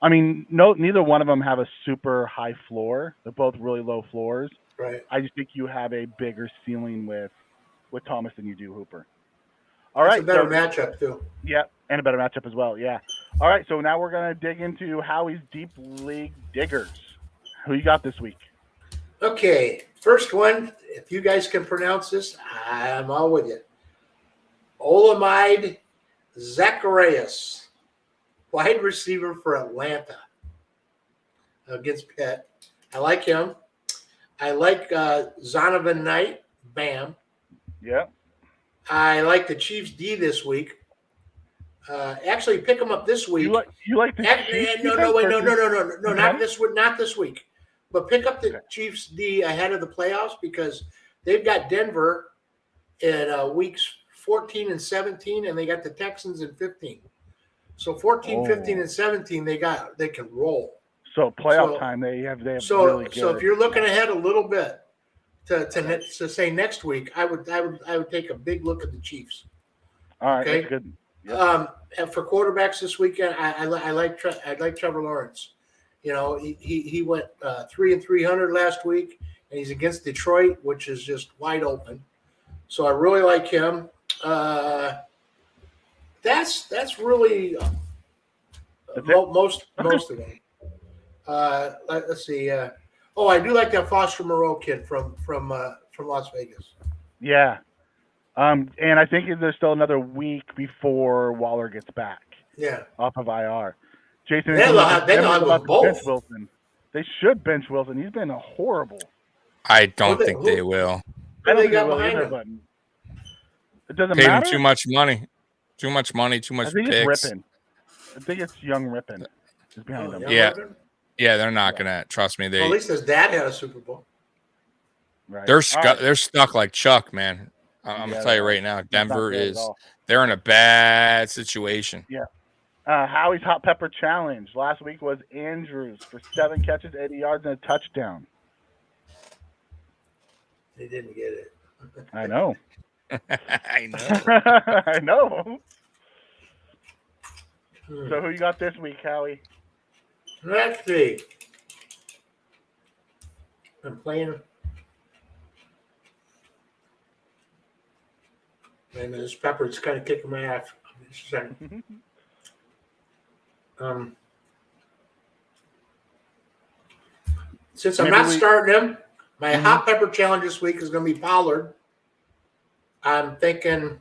A: I mean, neither one of them have a super high floor. They're both really low floors.
C: Right.
A: I just think you have a bigger ceiling with Thomas than you do Hooper. All right.
C: It's a better matchup, too.
A: Yeah, and a better matchup as well, yeah. All right, so now we're going to dig into Howie's Deep League Diggers. Who you got this week?
C: Okay, first one, if you guys can pronounce this, I'm all with you. Olamide Zacharias, wide receiver for Atlanta against Pitt. I like him. I like Zonovan Knight, Bam.
A: Yeah.
C: I like the Chiefs D this week. Actually, pick them up this week.
A: You like the Chiefs?
C: No, not this week. But pick up the Chiefs D ahead of the playoffs because they've got Denver in weeks 14 and 17, and they got the Texans in 15. So 14, 15, and 17, they can roll.
A: So playoff time, they have really good.
C: So if you're looking ahead a little bit to say next week, I would take a big look at the Chiefs.
A: All right, that's good. Yep.
C: And for quarterbacks this weekend, I like Trevor Lawrence. You know, he went 300 last week, and he's against Detroit, which is just wide open. So I really like him. That's really most of them. Let's see. I do like that Foster Moreau kid from Las Vegas.
A: Yeah. And I think there's still another week before Waller gets back.
C: Yeah.
A: Off of IR. Jason,
C: they'll have both.
A: Bench Wilson. They should bench Wilson. He's been horrible.
B: I don't think they will.
A: I don't think they will either, but it doesn't
B: matter.
A: matter.
B: Paid him too much money. Too much picks.
A: It's Rippon. I think it's young Rippon is behind them.
B: Yeah. Yeah, they're not gonna trust me.
C: At least his dad had a Super Bowl.
A: Right.
B: They're stuck like Chuck, man. I'm gonna tell you right now, Denver they're in a bad situation.
A: Yeah. Howie's Hot Pepper Challenge. Last week was Andrews for 7 catches, 80 yards, and a touchdown.
C: They didn't get it.
A: I know.
B: I know.
A: I know. So who you got this week, Howie?
C: Let's see. I'm playing. And this pepper is kind of kicking my ass. Just a second. Since I'm not starting him, my hot pepper challenge this week is going to be Pollard. I'm thinking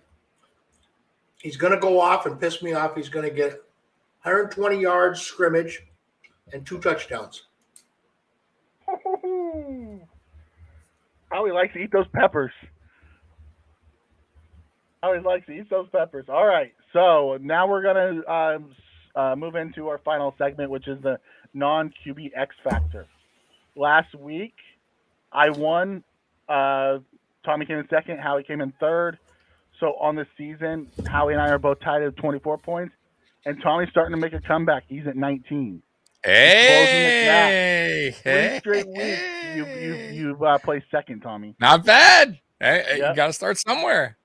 C: he's going to go off and piss me off. He's going to get 120 yards scrimmage and 2 touchdowns.
A: Howie likes to eat those peppers. All right, so now we're going to move into our final segment, which is the non-QB X Factor. Last week, I won. Tommy came in second. Howie came in third. So on the season, Howie and I are both tied at 24 points. And Tommy's starting to make a comeback. He's at 19.
B: Hey!
A: 3 straight weeks you placed second, Tommy.
B: Not bad. Hey, you got to start somewhere.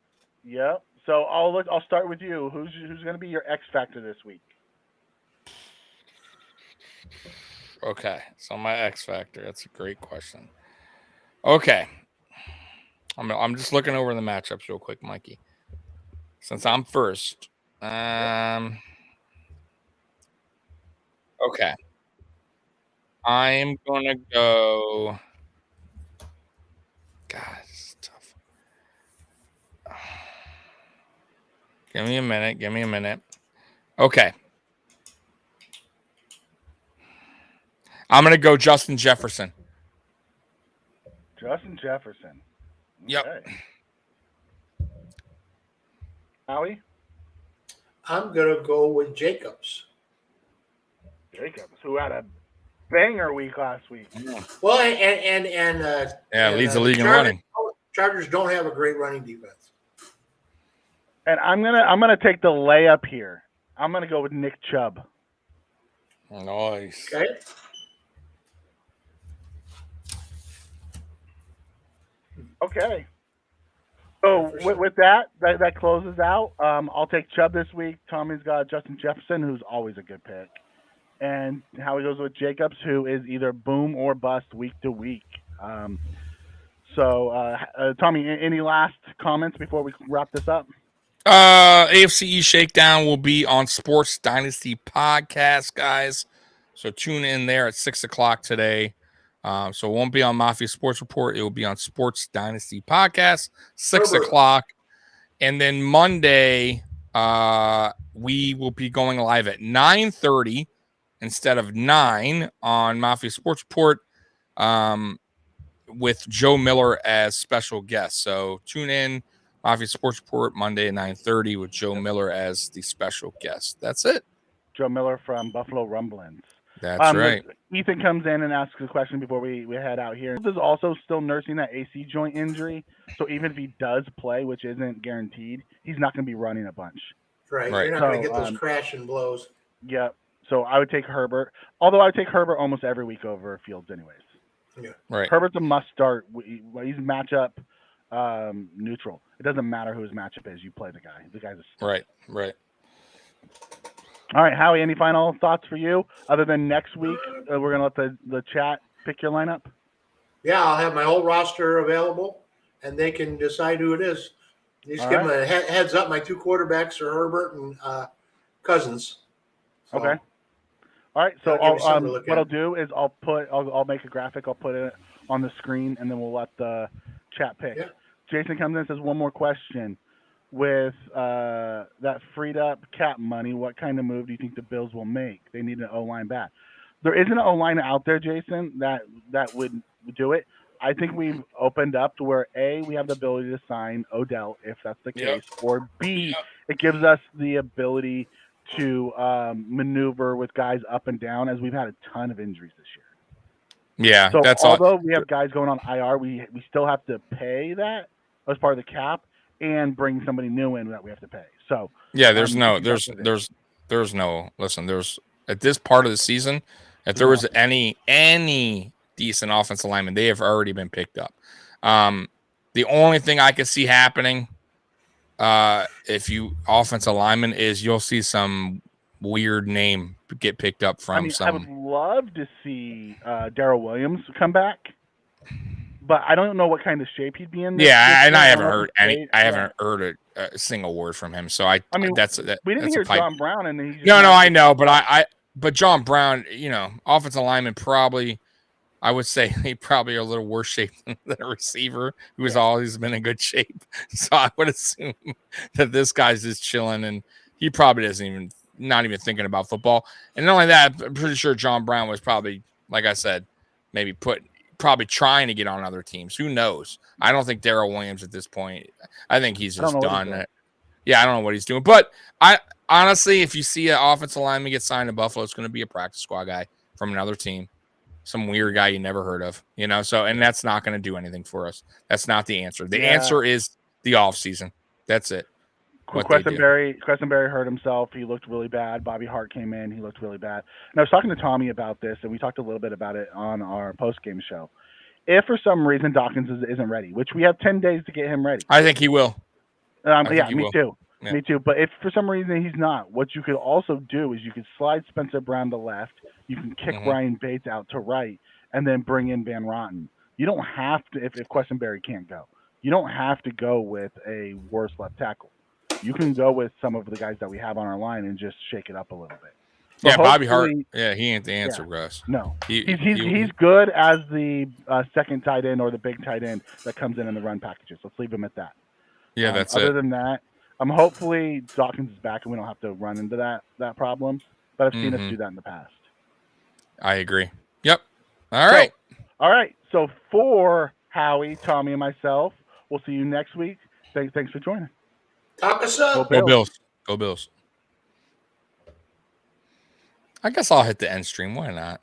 A: Yep. So I'll start with you. Who's going to be your X Factor this week?
B: Okay, so my X Factor. That's a great question. Okay. I'm just looking over the matchups real quick, Mikey. Since I'm first. Okay. I'm going to go. God, this is tough. Give me a minute. Okay. I'm going to go Justin Jefferson.
A: Justin Jefferson.
B: Yep.
A: Okay. Howie?
C: I'm going to go with Jacobs.
A: Jacobs, who had a banger week last week.
C: Well, and
B: leads the league in running.
C: Chargers don't have a great running defense.
A: And I'm gonna take the layup here. I'm gonna go with Nick Chubb.
B: Nice.
C: Okay.
A: Okay. So with that closes out. I'll take Chubb this week. Tommy's got Justin Jefferson, who's always a good pick. And Howie goes with Jacobs, who is either boom or bust week to week. Tommy, any last comments before we wrap this up?
B: AFC East Shakedown will be on Sports Dynasty Podcast, guys. So tune in there at 6:00 today. So it won't be on Mafia Sports Report. It will be on Sports Dynasty Podcast, 6:00. And then Monday, we will be going live at 9:30 instead of 9 on Mafia Sports Report with Joe Miller as special guest. So tune in, Mafia Sports Report, Monday at 9:30 with Joe Miller as the special guest. That's it.
A: Joe Miller from Buffalo Rumblings.
B: That's right.
A: Ethan comes in and asks a question before we head out here. This is also still nursing that AC joint injury. So even if he does play, which isn't guaranteed, he's not going to be running a bunch.
C: Right. You're not going to get those crashing blows.
A: Yep. So I would take Herbert. Although I would take Herbert almost every week over Fields anyways.
C: Yeah.
B: Right.
A: Herbert's a must start. He's matchup neutral. It doesn't matter who his matchup is. You play the guy. The guy's a star.
B: Right.
A: All right, Howie, any final thoughts for you other than next week we're going to let the chat pick your lineup?
C: Yeah, I'll have my whole roster available, and they can decide who it is. Just give them a heads up. My 2 quarterbacks are Herbert and Cousins. So,
A: okay. All right, so what I'll do is I'll make a graphic. I'll put it on the screen, and then we'll let the chat pick. Yeah. Jason comes in and says, one more question. With that freed up cap money, what kind of move do you think the Bills will make? They need an O-line back. There isn't an O-line out there, Jason, that would do it. I think we've opened up to where, A, we have the ability to sign Odell if that's the case, or B, it gives us the ability to maneuver with guys up and down, as we've had a ton of injuries this year.
B: Yeah,
A: so
B: that's
A: although we have guys going on IR, we still have to pay that as part of the cap and bring somebody new in that we have to pay. So
B: yeah, there's no at this part of the season, if there was any decent offensive lineman, they have already been picked up. The only thing I could see happening if you offensive lineman is you'll see some weird name get picked up from some.
A: I would love to see Darrell Williams come back, but I don't know what kind of shape he'd be in.
B: I haven't heard any. I haven't heard a single word from him. So we
A: didn't hear John Brown, and he
B: I know, but John Brown, offensive lineman probably. I would say he probably are a little worse shape than a receiver who has always been in good shape. So I would assume that this guy's just chilling, and he probably not even thinking about football. And not only that, I'm pretty sure John Brown was probably, like I said, probably trying to get on other teams. Who knows? I don't think Darrell Williams at this point. I think he's just done. Yeah, I don't know what he's doing. But I honestly, if you see an offensive lineman get signed to Buffalo, it's going to be a practice squad guy from another team. Some weird guy you never heard of, and that's not going to do anything for us. That's not the answer. The answer is the offseason. That's it.
A: Questenberry hurt himself. He looked really bad. Bobby Hart came in. He looked really bad. And I was talking to Tommy about this, and we talked a little bit about it on our post-game show. If for some reason Dawkins isn't ready, which we have 10 days to get him ready.
B: I think he will.
A: Me too. Yeah. Me too. But if for some reason he's not, what you could also do is you could slide Spencer Brown to left. You can kick Ryan Bates out to right, and then bring in Van Rotten. You don't have to, if Questenberry can't go, you don't have to go with a worse left tackle. You can go with some of the guys that we have on our line and just shake it up a little bit.
B: So Bobby Hart. Yeah, he ain't the answer, Russ.
A: No, he's good as the second tight end or the big tight end that comes in the run packages. Let's leave him at that.
B: Yeah, that's
A: it. Other than that, hopefully Dawkins is back and we don't have to run into that problem. But I've seen us do that in the past.
B: I agree. Yep. All right.
A: So for Howie, Tommy, and myself. We'll see you next week. Thanks for joining.
C: Talk us up.
B: Go Bills. Go Bills. I guess I'll hit the end stream. Why not?